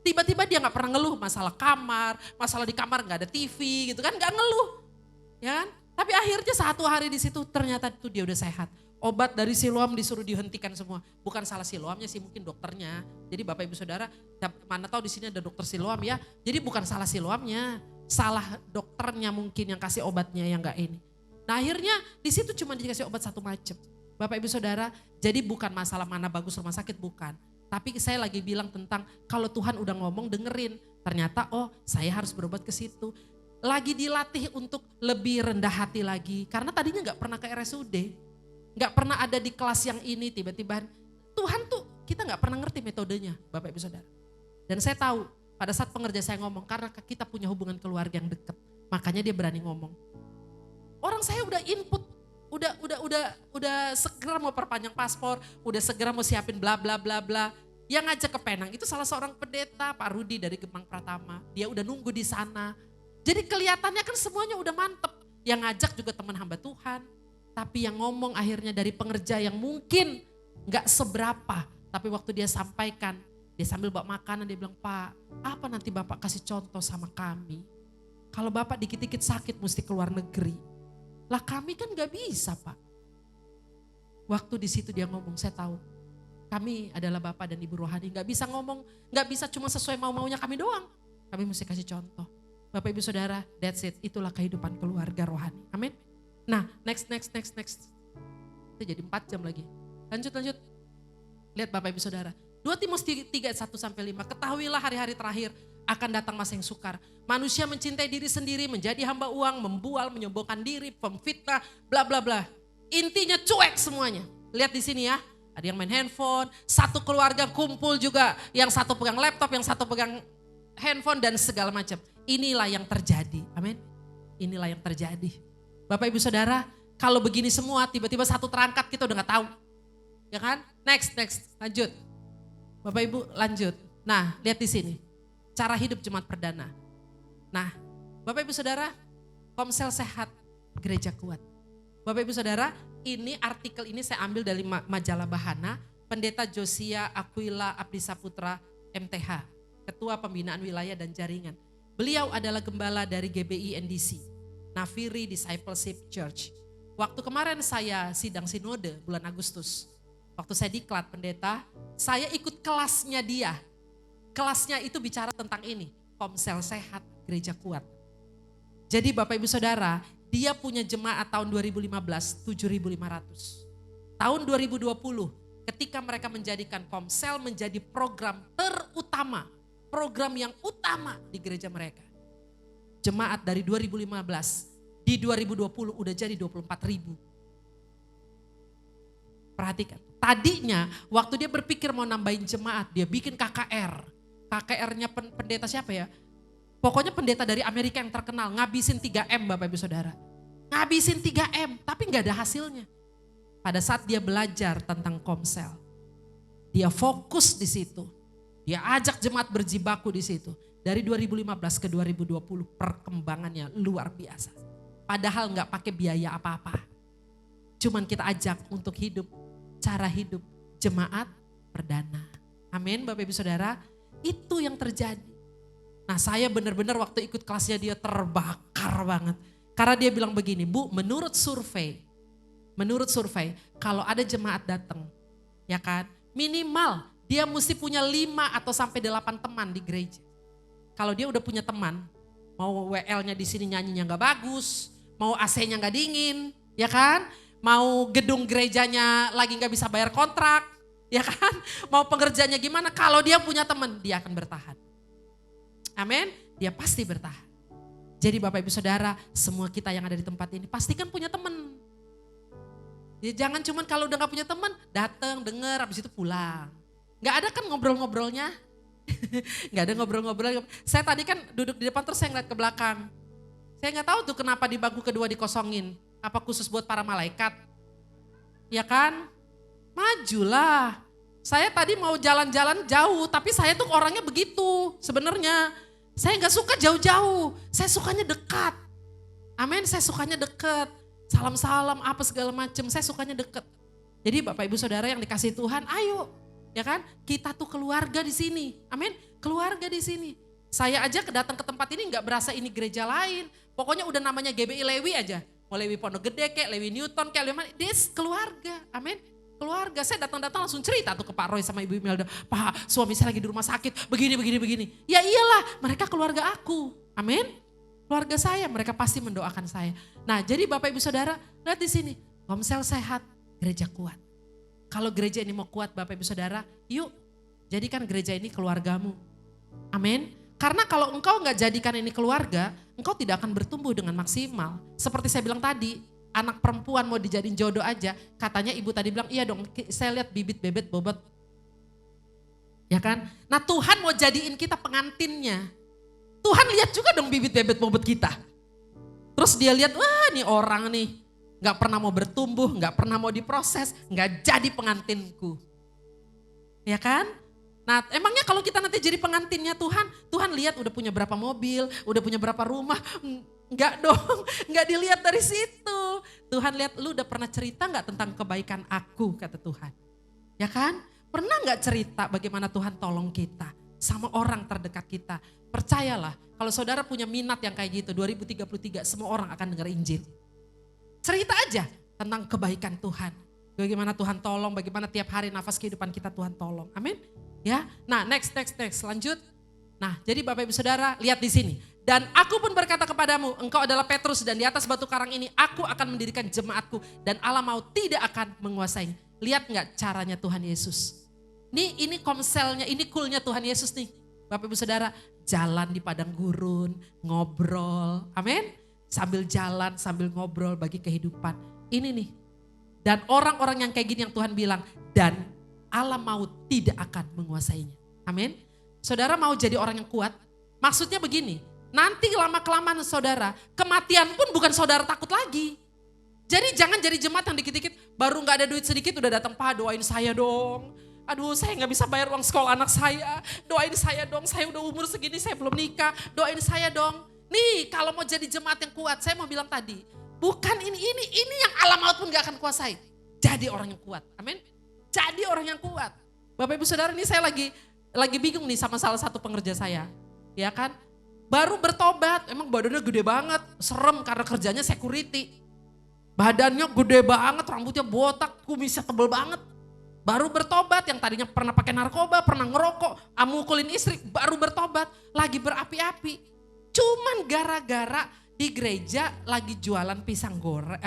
Tiba-tiba dia gak pernah ngeluh masalah kamar, masalah di kamar gak ada TV gitu kan, gak ngeluh. Ya kan? Tapi akhirnya 1 hari di situ ternyata itu dia udah sehat. Obat dari Siloam disuruh dihentikan semua. Bukan salah Siloamnya sih, mungkin dokternya. Jadi Bapak Ibu Saudara, mana tahu di sini ada dokter Siloam ya. Jadi bukan salah Siloamnya, salah dokternya mungkin yang kasih obatnya yang gak ini. Nah akhirnya di situ cuma dikasih obat 1 macam. Bapak Ibu Saudara, jadi bukan masalah mana bagus rumah sakit, bukan. Tapi saya lagi bilang tentang kalau Tuhan udah ngomong dengerin. Ternyata saya harus berobat ke situ. Lagi dilatih untuk lebih rendah hati lagi. Karena tadinya gak pernah ke RSUD. Gak pernah ada di kelas yang ini tiba-tiba. Tuhan tuh kita gak pernah ngerti metodenya Bapak Ibu Saudara. Dan saya tahu pada saat pengerja saya ngomong karena kita punya hubungan keluarga yang dekat. Makanya dia berani ngomong. Orang saya udah input. Udah segera mau perpanjang paspor, udah segera mau siapin bla bla bla bla. Yang ngajak ke Penang itu salah seorang pendeta Pak Rudi dari Gemang Pratama. Dia udah nunggu di sana. Jadi kelihatannya kan semuanya udah mantep. Yang ngajak juga teman hamba Tuhan. Tapi yang ngomong akhirnya dari pengerja yang mungkin gak seberapa. Tapi waktu dia sampaikan, dia sambil bawa makanan dia bilang, Pak apa nanti Bapak kasih contoh sama kami. Kalau Bapak dikit-dikit sakit mesti keluar negeri. Lah kami kan gak bisa Pak. Waktu di situ dia ngomong, saya tahu. Kami adalah Bapak dan Ibu rohani, gak bisa ngomong, gak bisa cuma sesuai mau-maunya kami doang. Kami mesti kasih contoh. Bapak Ibu Saudara, that's it. Itulah kehidupan keluarga rohani. Amin. Nah, next. Itu jadi 4 jam lagi. Lanjut. Lihat Bapak Ibu Saudara. 2 Timotius 3, 1-5. Ketahuilah hari-hari terakhir akan datang masa yang sukar. Manusia mencintai diri sendiri, menjadi hamba uang, membual, menyombongkan diri, pemfitnah, bla bla bla. Intinya cuek semuanya. Lihat di sini ya. Ada yang main handphone, satu keluarga kumpul juga. Yang satu pegang laptop, yang satu pegang handphone dan segala macam. Inilah yang terjadi. Amin. Inilah yang terjadi. Bapak Ibu Saudara, kalau begini semua tiba-tiba satu terangkat kita udah gak tahu. Ya kan? Next. Lanjut. Bapak Ibu lanjut. Nah, lihat di sini. Cara hidup jemaat perdana. Nah, Bapak Ibu Saudara, Komsel Sehat Gereja Kuat. Bapak Ibu Saudara, ini artikel ini saya ambil dari majalah Bahana, Pendeta Josia Aquila Abdi Saputra MTH, Ketua Pembinaan Wilayah dan Jaringan. Beliau adalah gembala dari GBI NDC, Nafiri Discipleship Church. Waktu kemarin saya sidang sinode bulan Agustus, waktu saya diklat pendeta, saya ikut kelasnya dia. Kelasnya itu bicara tentang ini, Komsel Sehat Gereja Kuat. Jadi Bapak Ibu Saudara, dia punya jemaat tahun 2015 7.500. Tahun 2020 ketika mereka menjadikan Komsel menjadi program terutama, program yang utama di gereja mereka. Jemaat dari 2015 di 2020 udah jadi 24.000. Perhatikan, tadinya waktu dia berpikir mau nambahin jemaat, dia bikin KKR. KKR-nya pendeta siapa ya? Pokoknya pendeta dari Amerika yang terkenal, ngabisin 3M Bapak Ibu Saudara. Ngabisin 3M, tapi gak ada hasilnya. Pada saat dia belajar tentang Komsel, dia fokus di situ. Dia ajak jemaat berjibaku di situ. Dari 2015 ke 2020 perkembangannya luar biasa. Padahal gak pakai biaya apa-apa. Cuman kita ajak untuk hidup, cara hidup jemaat perdana. Amin Bapak Ibu Saudara. Itu yang terjadi. Nah saya benar-benar waktu ikut kelasnya dia terbakar banget. Karena dia bilang begini, Bu, menurut survei kalau ada jemaat datang, ya kan, minimal dia mesti punya 5 atau sampai 8 teman di gereja. Kalau dia udah punya teman, mau WL-nya di sini nyanyinya nggak bagus, mau AC-nya nggak dingin, ya kan, mau gedung gerejanya lagi nggak bisa bayar kontrak, ya kan, mau pengerjanya gimana, kalau dia punya teman, dia akan bertahan. Amin, dia pasti bertahan. Jadi Bapak Ibu Saudara, semua kita yang ada di tempat ini pastikan punya teman. Ya, jangan cuman kalau udah gak punya teman, datang, denger, habis itu pulang. Gak ada kan ngobrol-ngobrolnya, Nggak ada ngobrol-ngobrol. Saya tadi kan duduk di depan terus saya ngeliat ke belakang. Saya nggak tahu tuh kenapa di bangku kedua dikosongin. Apa khusus buat para malaikat? Ya kan? Majulah. Saya tadi mau jalan-jalan jauh, tapi saya tuh orangnya begitu sebenarnya. Saya nggak suka jauh-jauh, saya sukanya dekat. Amin, saya sukanya dekat. Salam-salam apa segala macam, saya sukanya dekat. Jadi Bapak Ibu Saudara yang dikasih Tuhan, ayo. Ya kan? Kita tuh keluarga di sini. Amin, keluarga di sini. Saya aja datang ke tempat ini nggak berasa ini gereja lain. Pokoknya udah namanya GBI Lewi aja. Mau Lewi Pondok Gede kayak Lewi Newton kayak Lewi mana, dia keluarga. Amin. Keluarga, saya datang-datang langsung cerita tuh ke Pak Roy sama Ibu Imelda. Pak, suami saya lagi di rumah sakit, begini. Ya iyalah, mereka keluarga aku. Amin. Keluarga saya, mereka pasti mendoakan saya. Nah, jadi Bapak Ibu Saudara, lihat di sini. Komsel sehat, gereja kuat. Kalau gereja ini mau kuat Bapak Ibu Saudara, yuk jadikan gereja ini keluargamu. Amin. Karena kalau engkau nggak jadikan ini keluarga, engkau tidak akan bertumbuh dengan maksimal. Seperti saya bilang tadi, anak perempuan mau dijadiin jodoh aja, katanya ibu tadi bilang, iya dong saya lihat bibit bebet bobot. Ya kan? Nah Tuhan mau jadiin kita pengantinnya. Tuhan lihat juga dong bibit bebet bobot kita. Terus dia lihat, wah nih orang nih, gak pernah mau bertumbuh, gak pernah mau diproses, gak jadi pengantinku. Ya kan? Nah emangnya kalau kita nanti jadi pengantinnya Tuhan, Tuhan lihat udah punya berapa mobil, udah punya berapa rumah, enggak dong, enggak dilihat dari situ. Tuhan lihat lu udah pernah cerita enggak tentang kebaikan aku, kata Tuhan. Ya kan? Pernah enggak cerita bagaimana Tuhan tolong kita sama orang terdekat kita. Percayalah kalau saudara punya minat yang kayak gitu, 2033 semua orang akan dengar Injil. Cerita aja tentang kebaikan Tuhan. Bagaimana Tuhan tolong, bagaimana tiap hari nafas kehidupan kita Tuhan tolong. Amin. Ya, nah next, lanjut. Nah jadi Bapak Ibu Saudara lihat di sini. Dan aku pun berkata kepadamu, engkau adalah Petrus dan di atas batu karang ini aku akan mendirikan jemaatku dan Allah mau tidak akan menguasai. Lihat nggak caranya Tuhan Yesus? Ini komselnya, ini coolnya Tuhan Yesus nih. Bapak Ibu Saudara jalan di padang gurun, ngobrol, amin. Sambil jalan, sambil ngobrol bagi kehidupan. Ini nih. Dan orang-orang yang kayak gini yang Tuhan bilang, dan Allah mau tidak akan menguasainya. Amin. Saudara mau jadi orang yang kuat? Maksudnya begini, nanti lama-kelamaan saudara, kematian pun bukan saudara takut lagi. Jadi jangan jadi jemaat yang dikit-dikit, baru gak ada duit sedikit udah datang, Pak doain saya dong. Aduh saya gak bisa bayar uang sekolah anak saya, doain saya dong, saya udah umur segini saya belum nikah, doain saya dong. Nih kalau mau jadi jemaat yang kuat, saya mau bilang tadi, bukan ini yang alam maut pun gak akan kuasai. Jadi orang yang kuat, amin. Jadi orang yang kuat. Bapak Ibu Saudara ini saya lagi bingung nih sama salah satu pengerja saya. Ya kan? Baru bertobat, emang badannya gede banget. Serem karena kerjanya security. Badannya gede banget, rambutnya botak, kumisnya tebel banget. Baru bertobat, yang tadinya pernah pakai narkoba, pernah ngerokok, mukulin istri, baru bertobat. Lagi berapi-api. Cuman gara-gara di gereja lagi jualan pisang goreng,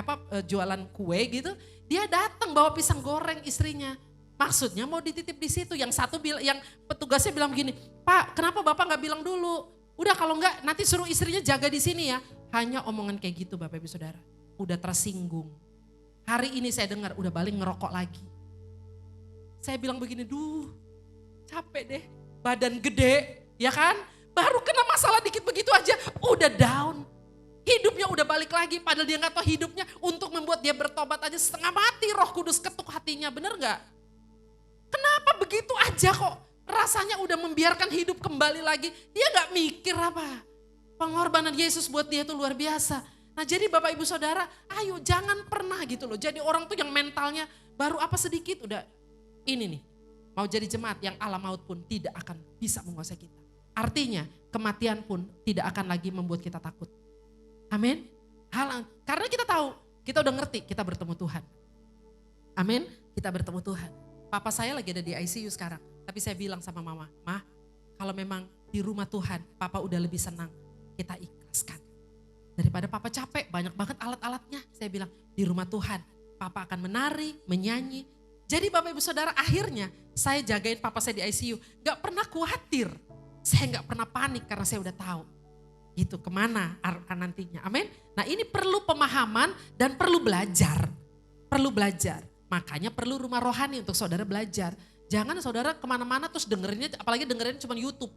jualan kue gitu. Dia datang bawa pisang goreng istrinya. Maksudnya mau dititip di situ. Yang satu yang petugasnya bilang begini, Pak, kenapa Bapak nggak bilang dulu? Udah kalau nggak nanti suruh istrinya jaga di sini ya. Hanya omongan kayak gitu Bapak Ibu Saudara. Udah tersinggung. Hari ini saya dengar udah balik ngerokok lagi. Saya bilang begini, duh capek deh. Badan gede, ya kan? Baru kena masalah dikit begitu aja udah down. Hidupnya udah balik lagi, padahal dia gak tahu hidupnya untuk membuat dia bertobat aja setengah mati. Roh Kudus ketuk hatinya, bener gak? Kenapa begitu aja kok rasanya udah membiarkan hidup kembali lagi. Dia gak mikir apa. Pengorbanan Yesus buat dia itu luar biasa. Nah jadi Bapak Ibu Saudara, ayo jangan pernah gitu loh. Jadi orang tuh yang mentalnya baru apa sedikit udah ini nih. Mau jadi jemaat yang alam maut pun tidak akan bisa menguasai kita. Artinya kematian pun tidak akan lagi membuat kita takut. Amin. Karena kita tahu, kita udah ngerti kita bertemu Tuhan. Amin. Kita bertemu Tuhan. Papa saya lagi ada di ICU sekarang. Tapi saya bilang sama mama, Ma, kalau memang di rumah Tuhan, Papa udah lebih senang. Kita ikhlaskan. Daripada Papa capek, banyak banget alat-alatnya. Saya bilang, di rumah Tuhan, Papa akan menari, menyanyi. Jadi Bapak Ibu Saudara, akhirnya saya jagain Papa saya di ICU. Gak pernah khawatir. Saya gak pernah panik karena saya udah tahu. Gitu kemana nantinya, amin. Nah ini perlu pemahaman dan perlu belajar. Perlu belajar, makanya perlu rumah rohani untuk saudara belajar. Jangan saudara kemana-mana terus dengerinnya, apalagi dengerinnya cuma YouTube.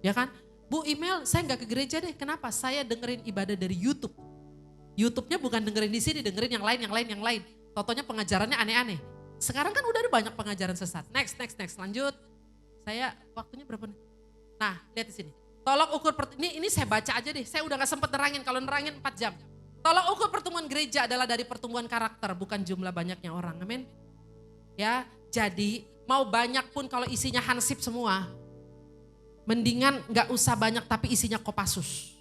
Ya kan? Bu email, saya nggak ke gereja deh. Kenapa? Saya dengerin ibadah dari YouTube. YouTube-nya bukan dengerin di sini, dengerin yang lain. Totonya pengajarannya aneh-aneh. Sekarang kan udah ada banyak pengajaran sesat. Next, lanjut. Saya waktunya berapa nih? Nah, lihat di sini. Tolong ukur, ini saya baca aja deh. Saya udah gak sempet nerangin, kalau nerangin 4 jam. Tolong ukur pertumbuhan gereja adalah dari pertumbuhan karakter, bukan jumlah banyaknya orang. Amin. Ya, jadi mau banyak pun kalau isinya hansip semua, mendingan gak usah banyak tapi isinya Kopassus.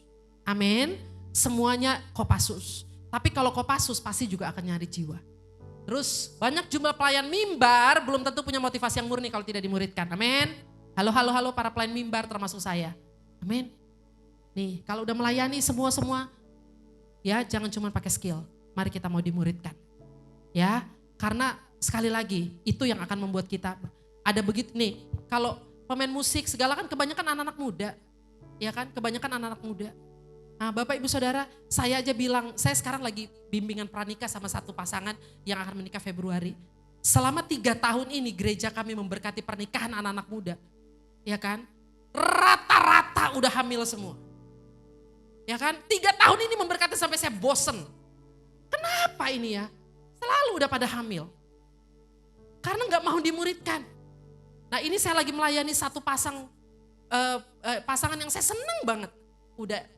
Amin. Semuanya Kopassus. Tapi kalau Kopassus pasti juga akan nyari jiwa. Terus banyak jumlah pelayan mimbar belum tentu punya motivasi yang murni kalau tidak dimuridkan. Amin. Halo para pelayan mimbar termasuk saya. Amin. Nih kalau udah melayani semua ya jangan cuma pakai skill. Mari kita mau dimuridkan. Ya karena sekali lagi itu yang akan membuat kita ada begitu nih. Kalau pemain musik segala kan kebanyakan anak-anak muda. Ya kan kebanyakan anak-anak muda. Nah Bapak Ibu Saudara, saya aja bilang, saya sekarang lagi bimbingan pranikah sama satu pasangan yang akan menikah Februari. Selama 3 tahun ini gereja kami memberkati pernikahan anak-anak muda. Ya kan? Rata-rata udah hamil semua. Ya kan? 3 tahun ini memberkati sampai saya bosen. Kenapa ini ya? Selalu udah pada hamil. Karena gak mau dimuridkan. Nah ini saya lagi melayani satu pasangan yang saya seneng banget.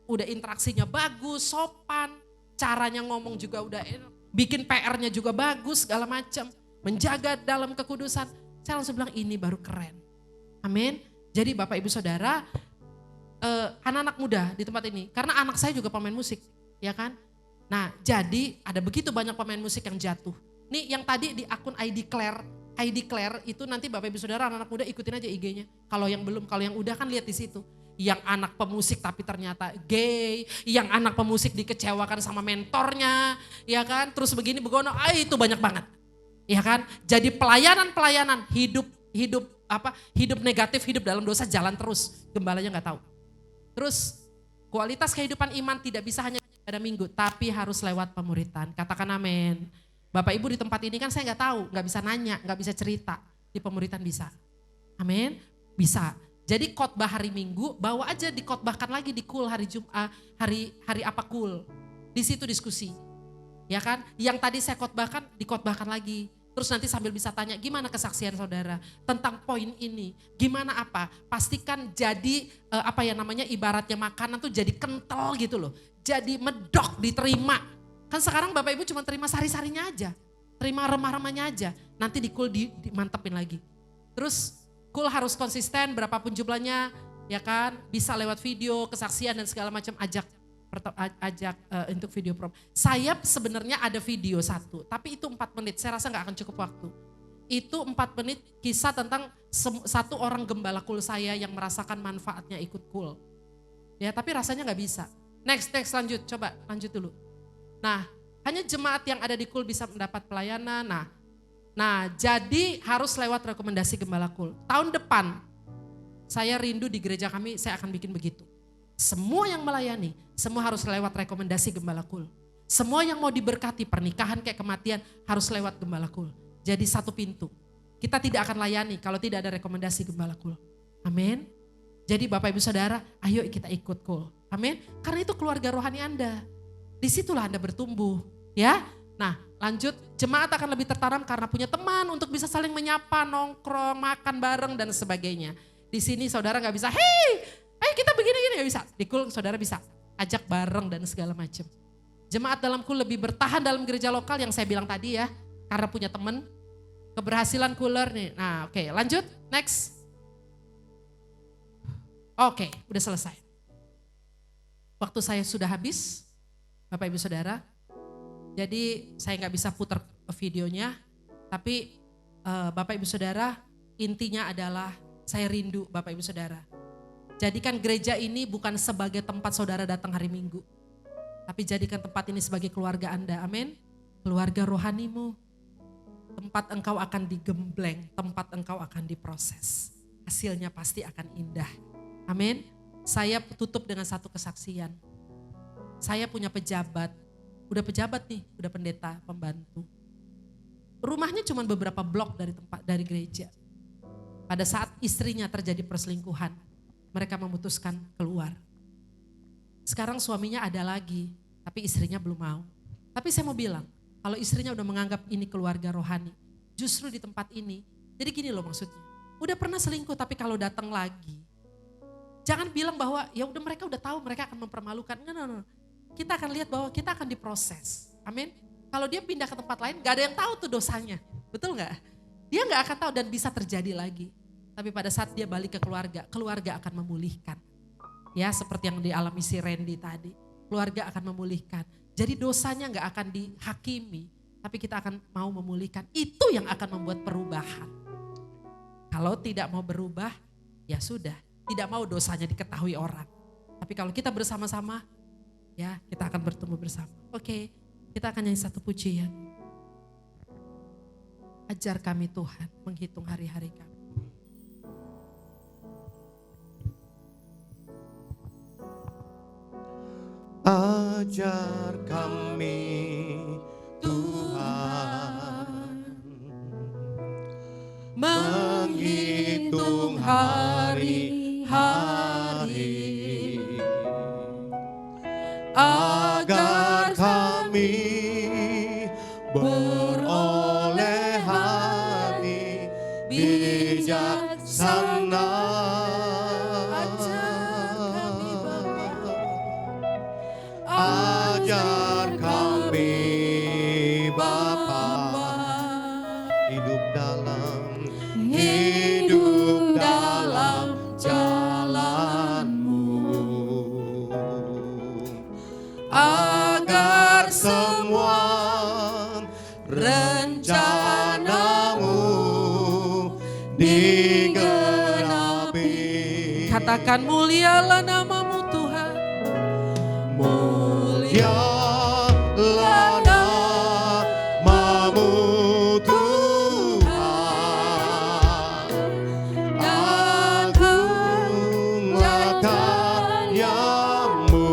Udah interaksinya bagus, sopan, caranya ngomong juga udah enak, bikin PR-nya juga bagus, segala macam, menjaga dalam kekudusan. Saya langsung bilang ini baru keren. Amin. Jadi Bapak Ibu Saudara, anak-anak muda di tempat ini, karena anak saya juga pemain musik, ya kan? Nah jadi ada begitu banyak pemain musik yang jatuh. Nih yang tadi di akun I Declare itu nanti Bapak Ibu Saudara anak-anak muda ikutin aja IG-nya. Kalau yang belum, kalau yang udah kan lihat di situ. Yang anak pemusik tapi ternyata gay, yang anak pemusik dikecewakan sama mentornya, ya kan? Terus begini begono, itu banyak banget. Ya kan? Jadi pelayanan hidup negatif, hidup dalam dosa jalan terus. Gembalanya nggak tahu. Terus kualitas kehidupan iman tidak bisa hanya pada minggu, tapi harus lewat pemuritan. Katakan amin. Bapak Ibu di tempat ini kan saya nggak tahu, nggak bisa nanya, nggak bisa cerita. Di pemuritan bisa. Amin. Bisa. Jadi khotbah hari Minggu, bawa aja dikhotbahkan lagi di Kul hari Jumat, hari apa Kul. Di situ diskusi. Ya kan? Yang tadi saya khotbahkan, dikhotbahkan lagi. Terus nanti sambil bisa tanya, gimana kesaksian saudara tentang poin ini? Gimana apa? Pastikan jadi ibaratnya makanan tuh jadi kental gitu loh. Jadi medok diterima. Kan sekarang Bapak Ibu cuma terima sari-sarinya aja. Terima remah-remahnya aja. Nanti di Kul dimantepin lagi. Terus Kul harus konsisten berapapun jumlahnya, ya kan? Bisa lewat video, kesaksian dan segala macam ajak untuk video prom. Saya sebenarnya ada video satu, tapi itu 4 menit. Saya rasa nggak akan cukup waktu. Itu 4 menit kisah tentang satu orang gembala Kul saya yang merasakan manfaatnya ikut Kul. Ya, tapi rasanya nggak bisa. Next lanjut dulu. Nah, hanya jemaat yang ada di Kul bisa mendapat pelayanan. Nah, jadi harus lewat rekomendasi Gembala Kul. Tahun depan, saya rindu di gereja kami, saya akan bikin begitu. Semua yang melayani, semua harus lewat rekomendasi Gembala Kul. Semua yang mau diberkati, pernikahan kayak kematian, harus lewat Gembala Kul. Jadi satu pintu. Kita tidak akan layani kalau tidak ada rekomendasi Gembala Kul. Amin. Jadi Bapak Ibu Saudara, ayo kita ikut Kul. Amin. Karena itu keluarga rohani Anda. Disitulah Anda bertumbuh. Ya. Nah lanjut, jemaat akan lebih tertanam karena punya teman untuk bisa saling menyapa, nongkrong, makan bareng dan sebagainya. Di sini saudara gak bisa, hey kita begini-gini gak bisa. Di Kul saudara bisa ajak bareng dan segala macam. Jemaat dalam Kul lebih bertahan dalam gereja lokal yang saya bilang tadi ya. Karena punya teman, keberhasilan Kuler nih. Nah oke, lanjut, next. Oke, udah selesai. Waktu saya sudah habis, Bapak Ibu Saudara. Jadi saya nggak bisa putar videonya, tapi Bapak Ibu Saudara, intinya adalah saya rindu Bapak Ibu Saudara. Jadikan gereja ini bukan sebagai tempat saudara datang hari Minggu, tapi jadikan tempat ini sebagai keluarga Anda, amin. Keluarga rohanimu, tempat engkau akan digembleng, tempat engkau akan diproses. Hasilnya pasti akan indah, amin. Saya tutup dengan satu kesaksian. Saya punya pejabat, udah pejabat nih, udah pendeta, pembantu. rumahnya cuma beberapa blok dari gereja. Pada saat istrinya terjadi perselingkuhan, mereka memutuskan keluar. Sekarang suaminya ada lagi, tapi istrinya belum mau. Tapi saya mau bilang, kalau istrinya udah menganggap ini keluarga rohani, justru di tempat ini, jadi gini loh maksudnya. Udah pernah selingkuh tapi kalau datang lagi, jangan bilang bahwa ya udah mereka udah tahu mereka akan mempermalukan. No. Kita akan lihat bahwa kita akan diproses. Amin. Kalau dia pindah ke tempat lain, gak ada yang tahu tuh dosanya. Betul gak? Dia gak akan tahu dan bisa terjadi lagi. Tapi pada saat dia balik ke keluarga akan memulihkan. Ya seperti yang dialami si Randy tadi. Keluarga akan memulihkan. Jadi dosanya gak akan dihakimi. Tapi kita akan mau memulihkan. Itu yang akan membuat perubahan. Kalau tidak mau berubah, ya sudah. Tidak mau dosanya diketahui orang. Tapi kalau kita bersama-sama, ya kita akan bertemu bersama. Oke, kita akan nyanyi satu pujian. Ajar kami Tuhan menghitung hari-hari kami. Ajar kami Tuhan menghitung hari-hari agar kami beroleh hati bijaksana. Ajar kami Bapa hidup dalam jalan-Mu, agar semua rencana-Mu digenapi. Katakan mulialah nama-Mu Tuhan. Mulialah nama-Mu Tuhan, agunglah karya-Mu,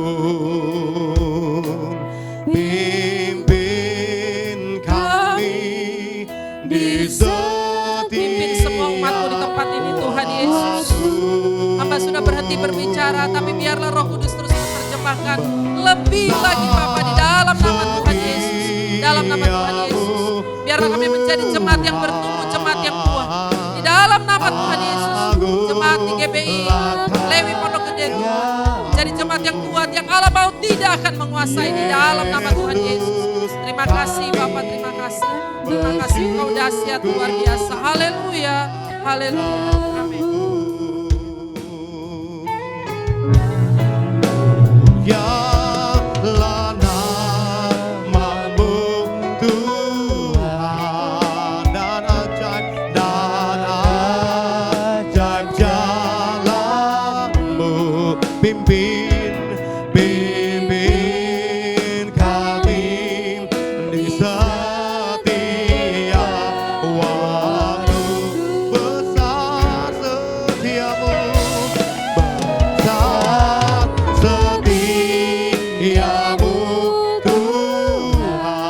pimpin kami di setiap Pimpin semua umat-Mu di tempat ini Tuhan Yesus. Hamba sudah berhenti berbicara, tapi biarlah Roh Kudus terus menerjemahkan lebih lagi Bapa di dalam nama Tuhan Yesus. Dalam nama Tuhan Yesus. Biarlah kami menjadi jemaat yang bertumbuh, jemaat yang kuat. Di dalam nama Tuhan Yesus. Jemaat di GBI, Lewi Pondok Gede. Jadi jemaat yang kuat, yang Allah mau tidak akan menguasai di dalam nama Tuhan Yesus. Terima kasih Bapa, terima kasih. Terima kasih Engkau dahsyat luar biasa. Haleluya, haleluya. Amin. Mulialah nama-Mu Tuhan, dan ajaib jalan-Mu, pimpin kami di setiap waktu. Besar setiamu, besar setiamu Tuhan,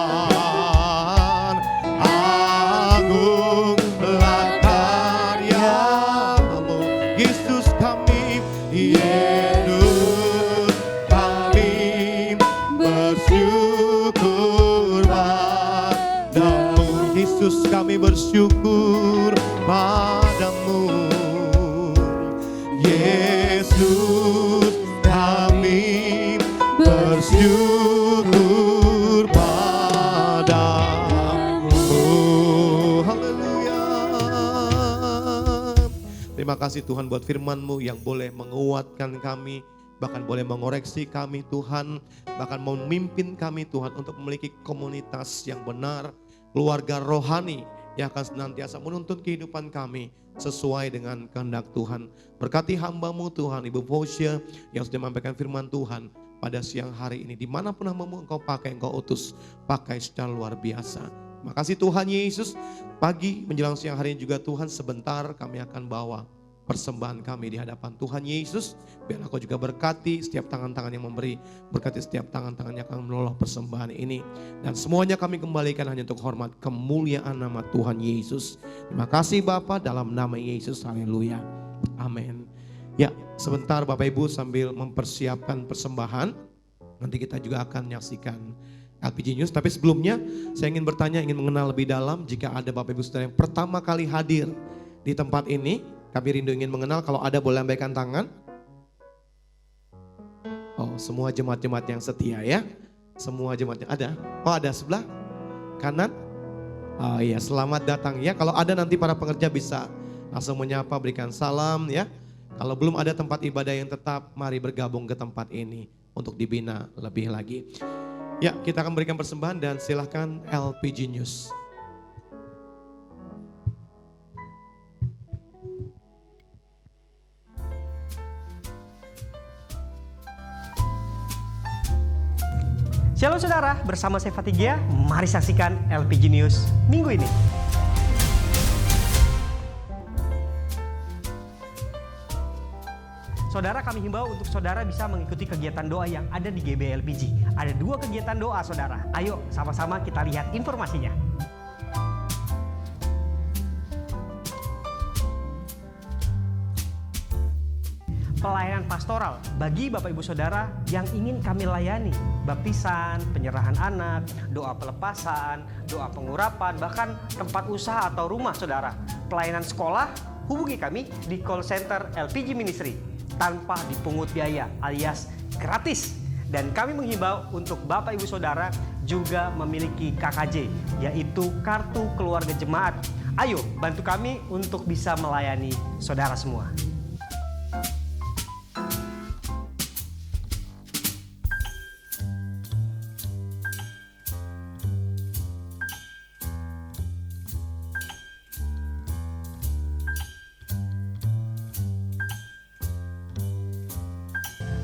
agunglah karya-Mu. Yesus kami bersyukur padamu. Yesus kami bersyukur padamu. Yesus kami bersyukur padamu. Haleluya. Terima kasih Tuhan buat firman-Mu yang boleh menguatkan kami, bahkan boleh mengoreksi kami Tuhan, bahkan memimpin kami Tuhan untuk memiliki komunitas yang benar, keluarga rohani yang akan senantiasa menuntun kehidupan kami sesuai dengan kehendak Tuhan. Berkati hamba-Mu Tuhan, Ibu Fosya yang sudah menyampaikan firman Tuhan pada siang hari ini. Dimanapun hamba-Mu Engkau pakai, Engkau utus, pakai secara luar biasa. Terima kasih Tuhan Yesus. Pagi menjelang siang hari ini juga Tuhan, sebentar kami akan bawa persembahan kami di hadapan Tuhan Yesus. Biar Engkau juga berkati setiap tangan-tangan yang memberi, berkati setiap tangan-tangan yang akan menolong persembahan ini. Dan semuanya kami kembalikan hanya untuk hormat kemuliaan nama Tuhan Yesus. Terima kasih Bapa, dalam nama Yesus, haleluya, amin. Ya, sebentar Bapak Ibu sambil mempersiapkan persembahan, nanti kita juga akan menyaksikan LPG News. Tapi sebelumnya saya ingin bertanya, ingin mengenal lebih dalam. Jika ada Bapak Ibu Saudara yang pertama kali hadir di tempat ini, kami rindu ingin mengenal. Kalau ada boleh lambaikan tangan. Oh, semua jemaat-jemaat yang setia ya. Semua jemaat yang ada. Oh, ada sebelah kanan. Oh iya, selamat datang ya. Kalau ada nanti para pengerja bisa langsung menyapa, berikan salam ya. Kalau belum ada tempat ibadah yang tetap, mari bergabung ke tempat ini untuk dibina lebih lagi. Ya, kita akan berikan persembahan dan silahkan LPG News. Shalom saudara, bersama saya Fatigia, mari saksikan LPG News minggu ini. Saudara, kami himbau untuk saudara bisa mengikuti kegiatan doa yang ada di GBLPG. Ada 2 kegiatan doa saudara. Ayo sama-sama kita lihat informasinya. Pelayanan pastoral bagi Bapak Ibu Saudara yang ingin kami layani. Baptisan, penyerahan anak, doa pelepasan, doa pengurapan, bahkan tempat usaha atau rumah saudara. Pelayanan sekolah, hubungi kami di call center LPG Ministry tanpa dipungut biaya alias gratis. Dan kami menghimbau untuk Bapak Ibu Saudara juga memiliki KKJ, yaitu Kartu Keluarga Jemaat. Ayo bantu kami untuk bisa melayani saudara semua.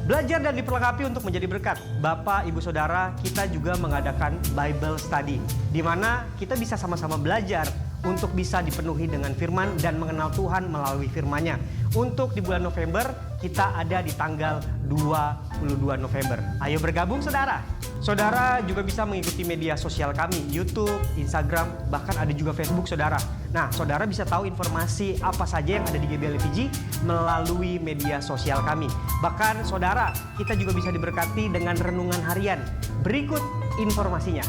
Belajar dan diperlengkapi untuk menjadi berkat. Bapak, Ibu, Saudara, kita juga mengadakan Bible Study, di mana kita bisa sama-sama belajar untuk bisa dipenuhi dengan firman dan mengenal Tuhan melalui firman-Nya. Untuk di bulan November, kita ada di tanggal 22 November. Ayo bergabung saudara. Saudara juga bisa mengikuti media sosial kami, YouTube, Instagram, bahkan ada juga Facebook saudara. Nah, saudara bisa tahu informasi apa saja yang ada di GBLPG melalui media sosial kami. Bahkan saudara, kita juga bisa diberkati dengan renungan harian. Berikut informasinya.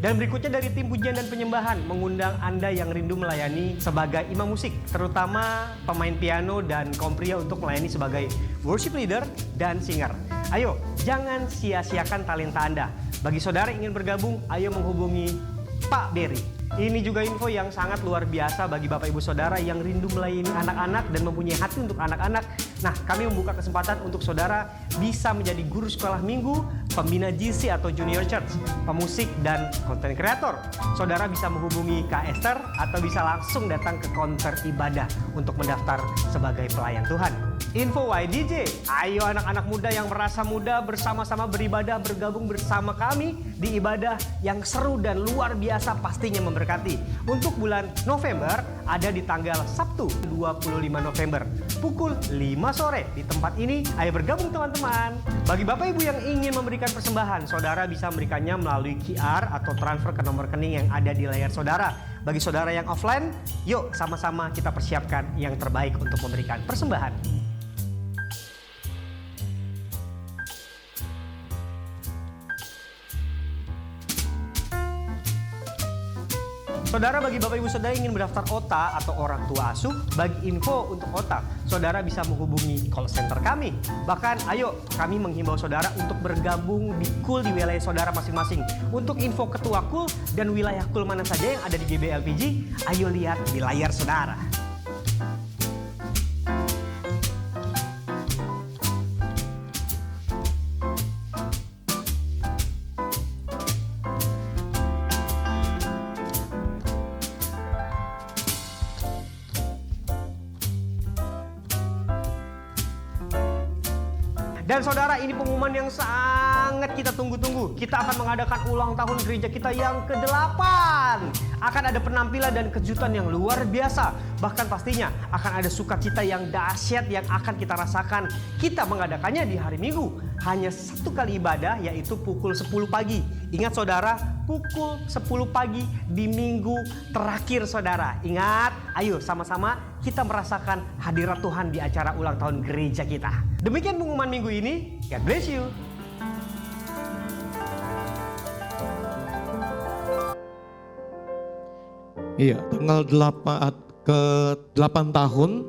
Dan berikutnya dari tim pujian dan penyembahan mengundang Anda yang rindu melayani sebagai imam musik, terutama pemain piano dan kaum pria untuk melayani sebagai worship leader dan singer. Ayo, jangan sia-siakan talenta Anda. Bagi saudara yang ingin bergabung, ayo menghubungi Pak Berry. Ini juga info yang sangat luar biasa bagi Bapak Ibu Saudara yang rindu melayani anak-anak dan mempunyai hati untuk anak-anak. Nah, kami membuka kesempatan untuk saudara bisa menjadi guru sekolah minggu, pembina GC atau Junior Church, pemusik, dan konten kreator. Saudara bisa menghubungi Kak Esther atau bisa langsung datang ke counter ibadah untuk mendaftar sebagai pelayan Tuhan. Info YDJ, ayo anak-anak muda yang merasa muda bersama-sama beribadah, bergabung bersama kami di ibadah yang seru dan luar biasa pastinya memberkati. Untuk bulan November ada di tanggal Sabtu 25 November pukul 5 sore di tempat ini. Ayo bergabung teman-teman. Bagi Bapak Ibu yang ingin memberikan persembahan, saudara bisa memberikannya melalui QR atau transfer ke nomor rekening yang ada di layar saudara. Bagi saudara yang offline, yuk sama-sama kita persiapkan yang terbaik untuk memberikan persembahan. Saudara, bagi Bapak Ibu Saudara yang ingin mendaftar OTA atau orang tua asuh, bagi info untuk OTA, saudara bisa menghubungi call center kami. Bahkan, ayo kami menghimbau saudara untuk bergabung di KUL di wilayah saudara masing-masing. Untuk info ketua KUL dan wilayah KUL mana saja yang ada di GBLPG, ayo lihat di layar saudara. Dan saudara, ini pengumuman yang sangat kita tunggu-tunggu. Kita akan mengadakan ulang tahun gereja kita yang ke-8. Akan ada penampilan dan kejutan yang luar biasa. Bahkan pastinya akan ada sukacita yang dahsyat yang akan kita rasakan. Kita mengadakannya di hari Minggu. Hanya satu kali ibadah, yaitu pukul 10 pagi. Ingat saudara, pukul 10 pagi di minggu terakhir saudara. Ingat, ayo sama-sama kita merasakan hadirat Tuhan di acara ulang tahun gereja kita. Demikian pengumuman minggu ini. God bless you. Iya, tanggal 8 tahun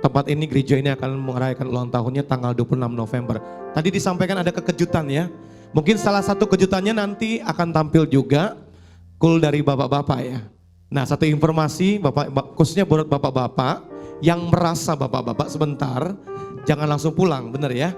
tempat ini, gereja ini akan merayakan ulang tahunnya tanggal 26 November. Tadi disampaikan ada kejutan ya. Mungkin salah satu kejutannya nanti akan tampil juga kul dari bapak-bapak ya. Nah, satu informasi khususnya buat bapak-bapak yang merasa bapak-bapak sebentar, jangan langsung pulang, benar ya.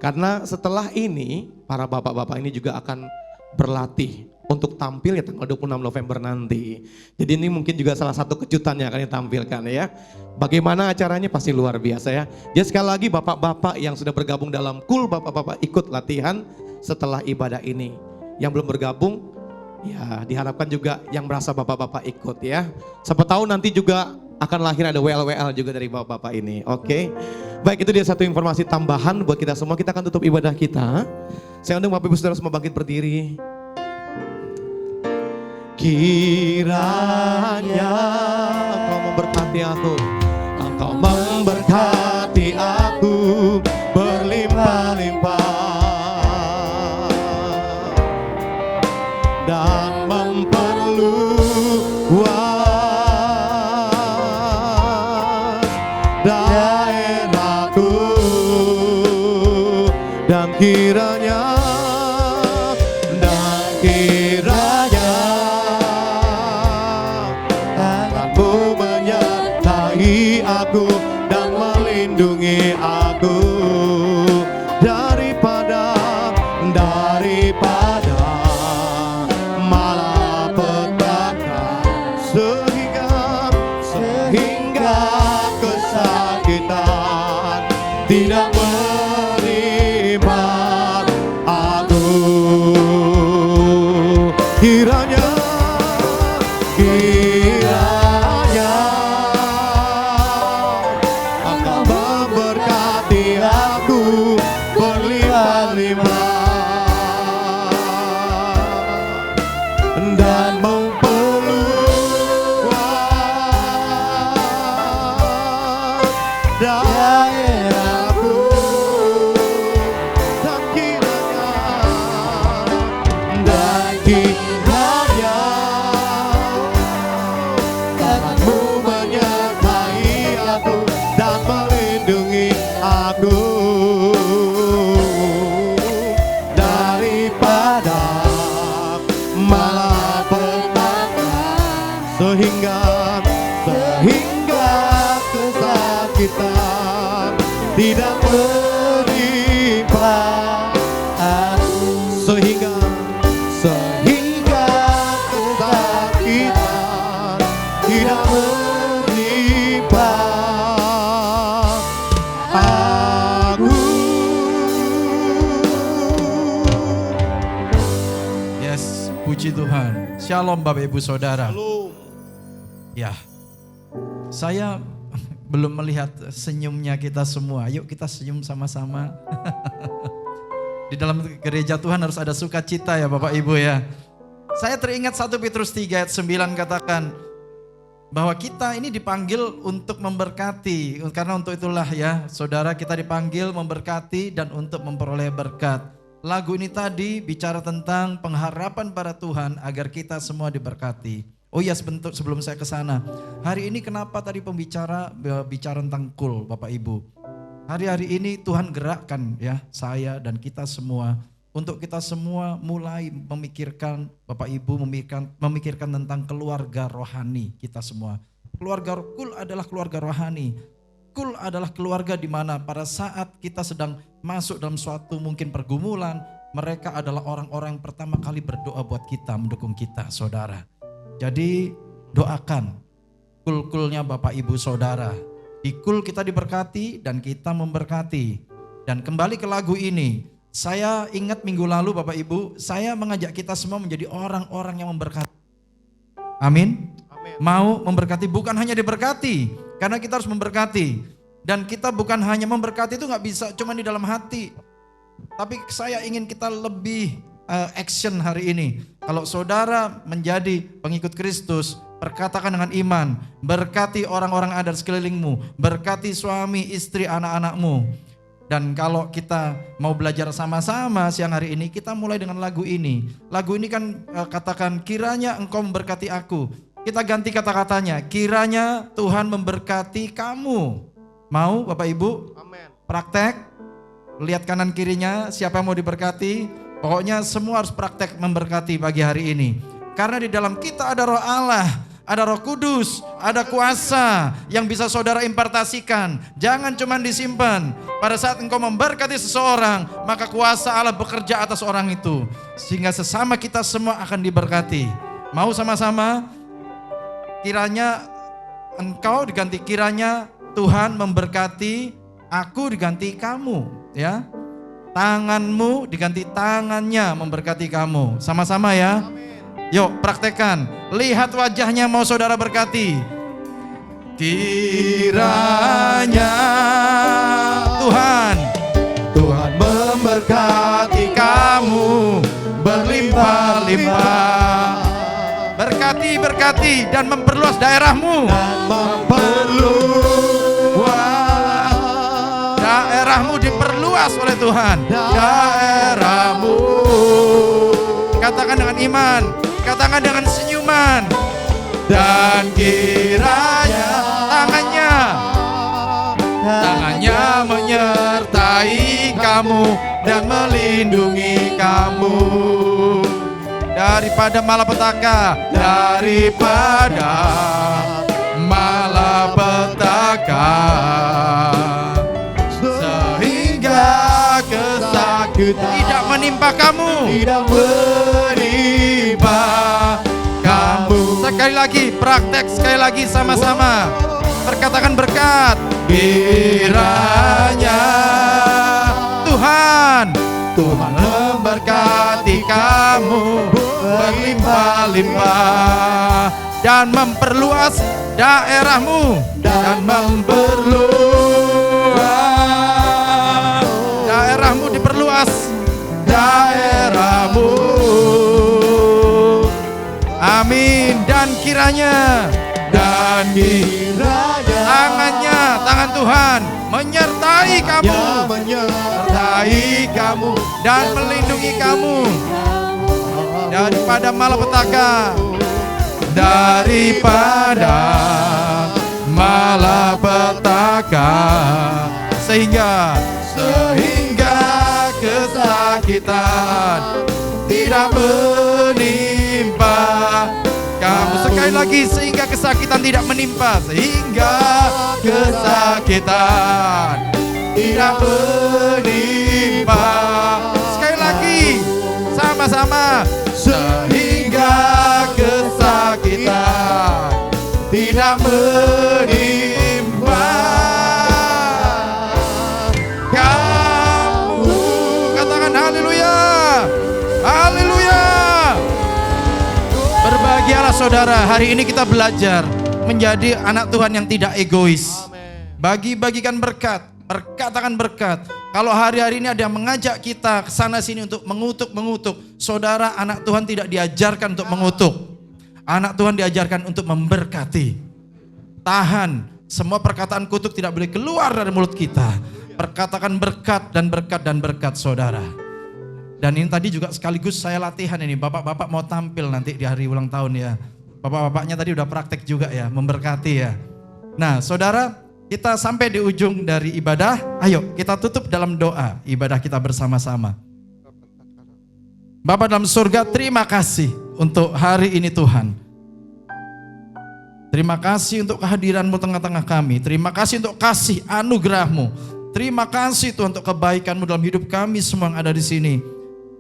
Karena setelah ini para bapak-bapak ini juga akan berlatih untuk tampil ya tanggal 26 November nanti. Jadi ini mungkin juga salah satu kejutan yang akan ditampilkan ya. Bagaimana acaranya pasti luar biasa ya. Jadi sekali lagi bapak-bapak yang sudah bergabung dalam kul, bapak-bapak ikut latihan setelah ibadah ini. Yang belum bergabung ya diharapkan juga yang merasa bapak-bapak ikut ya. Siapa tahu nanti juga akan lahir ada WL-WL juga dari bapak-bapak ini. Oke. Baik, itu dia satu informasi tambahan buat kita semua. Kita akan tutup ibadah kita. Saya undang Bapak Ibu Saudara semua bangkit berdiri. Kiranya Engkau memberkati aku, Engkau memberkati aku berlimpah-limpah dan memperluas daerahku, dan kiranya aku dan melindungi aku daripada malapetaka sehingga kesakitan tidak menimpa aku. Kiranya dan memperluas daerahku, dan kiranya tanganmu menyertai aku dan melindungi aku daripada sehingga kesakitan tidak menimpa aku, sehingga kesakitan tidak menimpa aku. Yes, puji Tuhan. Shalom Bapak Ibu Saudara. Ya, saya belum melihat senyumnya kita semua. Yuk kita senyum sama-sama. Di dalam gereja Tuhan harus ada sukacita ya Bapak Ibu ya. Saya teringat 1 Petrus 3 ayat 9 katakan bahwa kita ini dipanggil untuk memberkati. Karena untuk itulah ya saudara, kita dipanggil memberkati dan untuk memperoleh berkat. Lagu ini tadi bicara tentang pengharapan pada Tuhan agar kita semua diberkati. Oh iya, sebentar sebelum saya ke sana. Hari ini kenapa tadi bicara tentang kul Bapak Ibu. Hari-hari ini Tuhan gerakkan ya saya dan kita semua untuk kita semua mulai memikirkan Bapak Ibu memikirkan tentang keluarga rohani kita semua. Keluarga kul adalah keluarga rohani. Kul adalah keluarga di mana pada saat kita sedang masuk dalam suatu mungkin pergumulan, mereka adalah orang-orang yang pertama kali berdoa buat kita, mendukung kita, saudara. Jadi doakan kul-kulnya Bapak Ibu Saudara. Di kul kita diberkati dan kita memberkati. Dan kembali ke lagu ini, saya ingat minggu lalu Bapak Ibu, saya mengajak kita semua menjadi orang-orang yang memberkati. Amin. Mau memberkati, bukan hanya diberkati, karena kita harus memberkati. Dan kita bukan hanya memberkati itu gak bisa cuma di dalam hati. Tapi saya ingin kita lebih action hari ini. Kalau saudara menjadi pengikut Kristus, perkatakan dengan iman, berkati orang-orang ada di sekelilingmu, berkati suami, istri, anak-anakmu. Dan kalau kita mau belajar sama-sama siang hari ini, kita mulai dengan lagu ini. Lagu ini kan katakan, kiranya engkau memberkati aku. Kita ganti kata-katanya, kiranya Tuhan memberkati kamu. Mau Bapak Ibu? Amin. Praktek, lihat kanan kirinya siapa yang mau diberkati. Pokoknya semua harus praktek memberkati pagi hari ini. Karena di dalam kita ada roh Allah, ada Roh Kudus, ada kuasa yang bisa saudara impartasikan. Jangan cuma disimpan. Pada saat engkau memberkati seseorang, maka kuasa Allah bekerja atas orang itu. Sehingga sesama kita semua akan diberkati. Mau sama-sama? Kiranya engkau diganti, kiranya Tuhan memberkati aku diganti kamu. Ya, tanganmu diganti tangannya memberkati kamu. Sama-sama ya. Yuk praktekkan, lihat wajahnya mau saudara berkati. Kiranya Tuhan memberkati kamu berlimpah-limpah. Berkati dan memperluas daerahmu. Daerahmu diperluas oleh Tuhan. Daerahmu. Katakan dengan iman. Katakan dengan senyuman. Dan kiranya tangannya menyertai kamu dan melindungi kamu daripada malapetaka, sehingga kesakitan tidak menimpa kamu. Sekali lagi, praktek sekali lagi sama-sama. Perkatakan berkat. Kiranya Tuhan memberkati kamu berlimpah-limpah dan memperluas daerahmu daerahmu diperluas daerahmu. Amin. Dan kiranya tangan Tuhan menyertai kamu dan melindungi kamu daripada malapetaka, sehingga kesakitan tidak menimpa kamu. Sekali lagi, sehingga kesakitan tidak menimpa, sehingga kesakitan tidak menimpa. Sekali lagi, sama-sama, sehingga kesakitan tidak menimpa kamu. Katakan haleluya, haleluya. Berbahagialah saudara, hari ini kita belajar menjadi anak Tuhan yang tidak egois. Bagi-bagikan berkat, katakan berkat. Kalau hari-hari ini ada yang mengajak kita ke sana sini untuk mengutuk, saudara, anak Tuhan tidak diajarkan untuk mengutuk. Anak Tuhan diajarkan untuk memberkati. Tahan, semua perkataan kutuk tidak boleh keluar dari mulut kita. Perkatakan berkat dan berkat dan berkat, saudara. Dan ini tadi juga sekaligus saya latihan ini. Bapak-bapak mau tampil nanti di hari ulang tahun ya. Bapak-bapaknya tadi udah praktek juga ya, memberkati ya. Nah saudara, kita sampai di ujung dari ibadah. Ayo kita tutup dalam doa ibadah kita bersama-sama. Bapa dalam surga, terima kasih untuk hari ini Tuhan. Terima kasih untuk kehadiran-Mu tengah-tengah kami. Terima kasih untuk kasih anugerah-Mu. Terima kasih Tuhan untuk kebaikan-Mu dalam hidup kami semua yang ada di sini.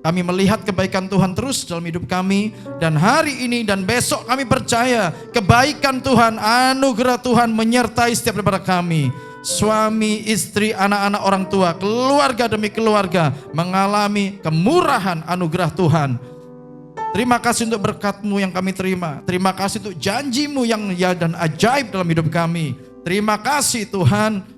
Kami melihat kebaikan Tuhan terus dalam hidup kami. Dan hari ini dan besok kami percaya kebaikan Tuhan, anugerah Tuhan menyertai setiap daripada kami. suami, istri, anak-anak, orang tua, keluarga demi keluarga mengalami kemurahan anugerah Tuhan. Terima kasih untuk berkat-Mu yang kami terima. Terima kasih untuk janji-Mu yang ya dan ajaib dalam hidup kami. Terima kasih Tuhan.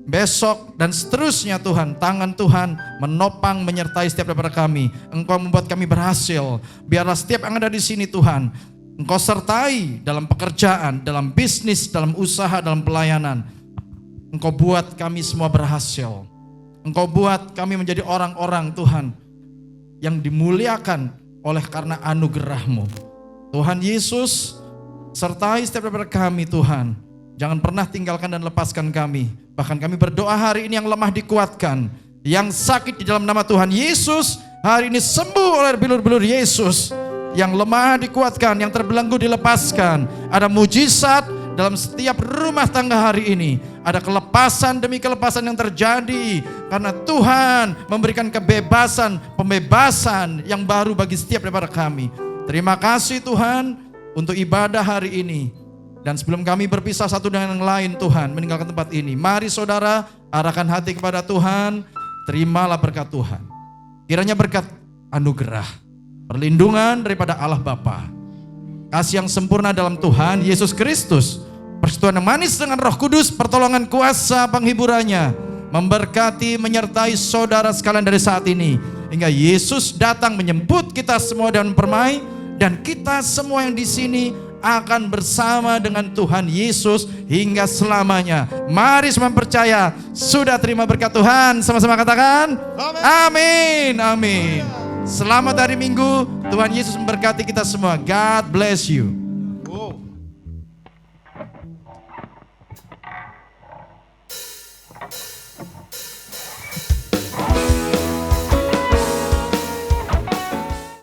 Besok dan seterusnya Tuhan, tangan Tuhan menopang menyertai setiap daripada kami. Engkau membuat kami berhasil. Biarlah setiap yang ada di sini Tuhan, Engkau sertai dalam pekerjaan, dalam bisnis, dalam usaha, dalam pelayanan. Engkau buat kami semua berhasil. Engkau buat kami menjadi orang-orang Tuhan yang dimuliakan oleh karena anugerah-Mu. Tuhan Yesus, sertai setiap daripada kami Tuhan. Jangan pernah tinggalkan dan lepaskan kami. Bahkan kami berdoa hari ini yang lemah dikuatkan. Yang sakit di dalam nama Tuhan Yesus, hari ini sembuh oleh bilur-bilur Yesus. Yang lemah dikuatkan, yang terbelenggu dilepaskan. Ada mujizat dalam setiap rumah tangga hari ini. Ada kelepasan demi kelepasan yang terjadi. Karena Tuhan memberikan kebebasan, pembebasan yang baru bagi setiap daripada kami. Terima kasih Tuhan untuk ibadah hari ini. Dan sebelum kami berpisah satu dengan yang lain Tuhan, meninggalkan tempat ini, mari saudara arahkan hati kepada Tuhan. Terimalah berkat Tuhan. Kiranya berkat anugerah, perlindungan daripada Allah Bapa, kasih yang sempurna dalam Tuhan Yesus Kristus, persekutuan yang manis dengan Roh Kudus, pertolongan kuasa penghiburannya, memberkati, menyertai saudara sekalian dari saat ini, hingga Yesus datang menjemput kita semua dan permai, dan kita semua yang di sini akan bersama dengan Tuhan Yesus hingga selamanya. Mari semua percaya, sudah terima berkat Tuhan, sama-sama katakan amin, amin. Selamat hari Minggu, Tuhan Yesus memberkati kita semua. God bless you. Wow.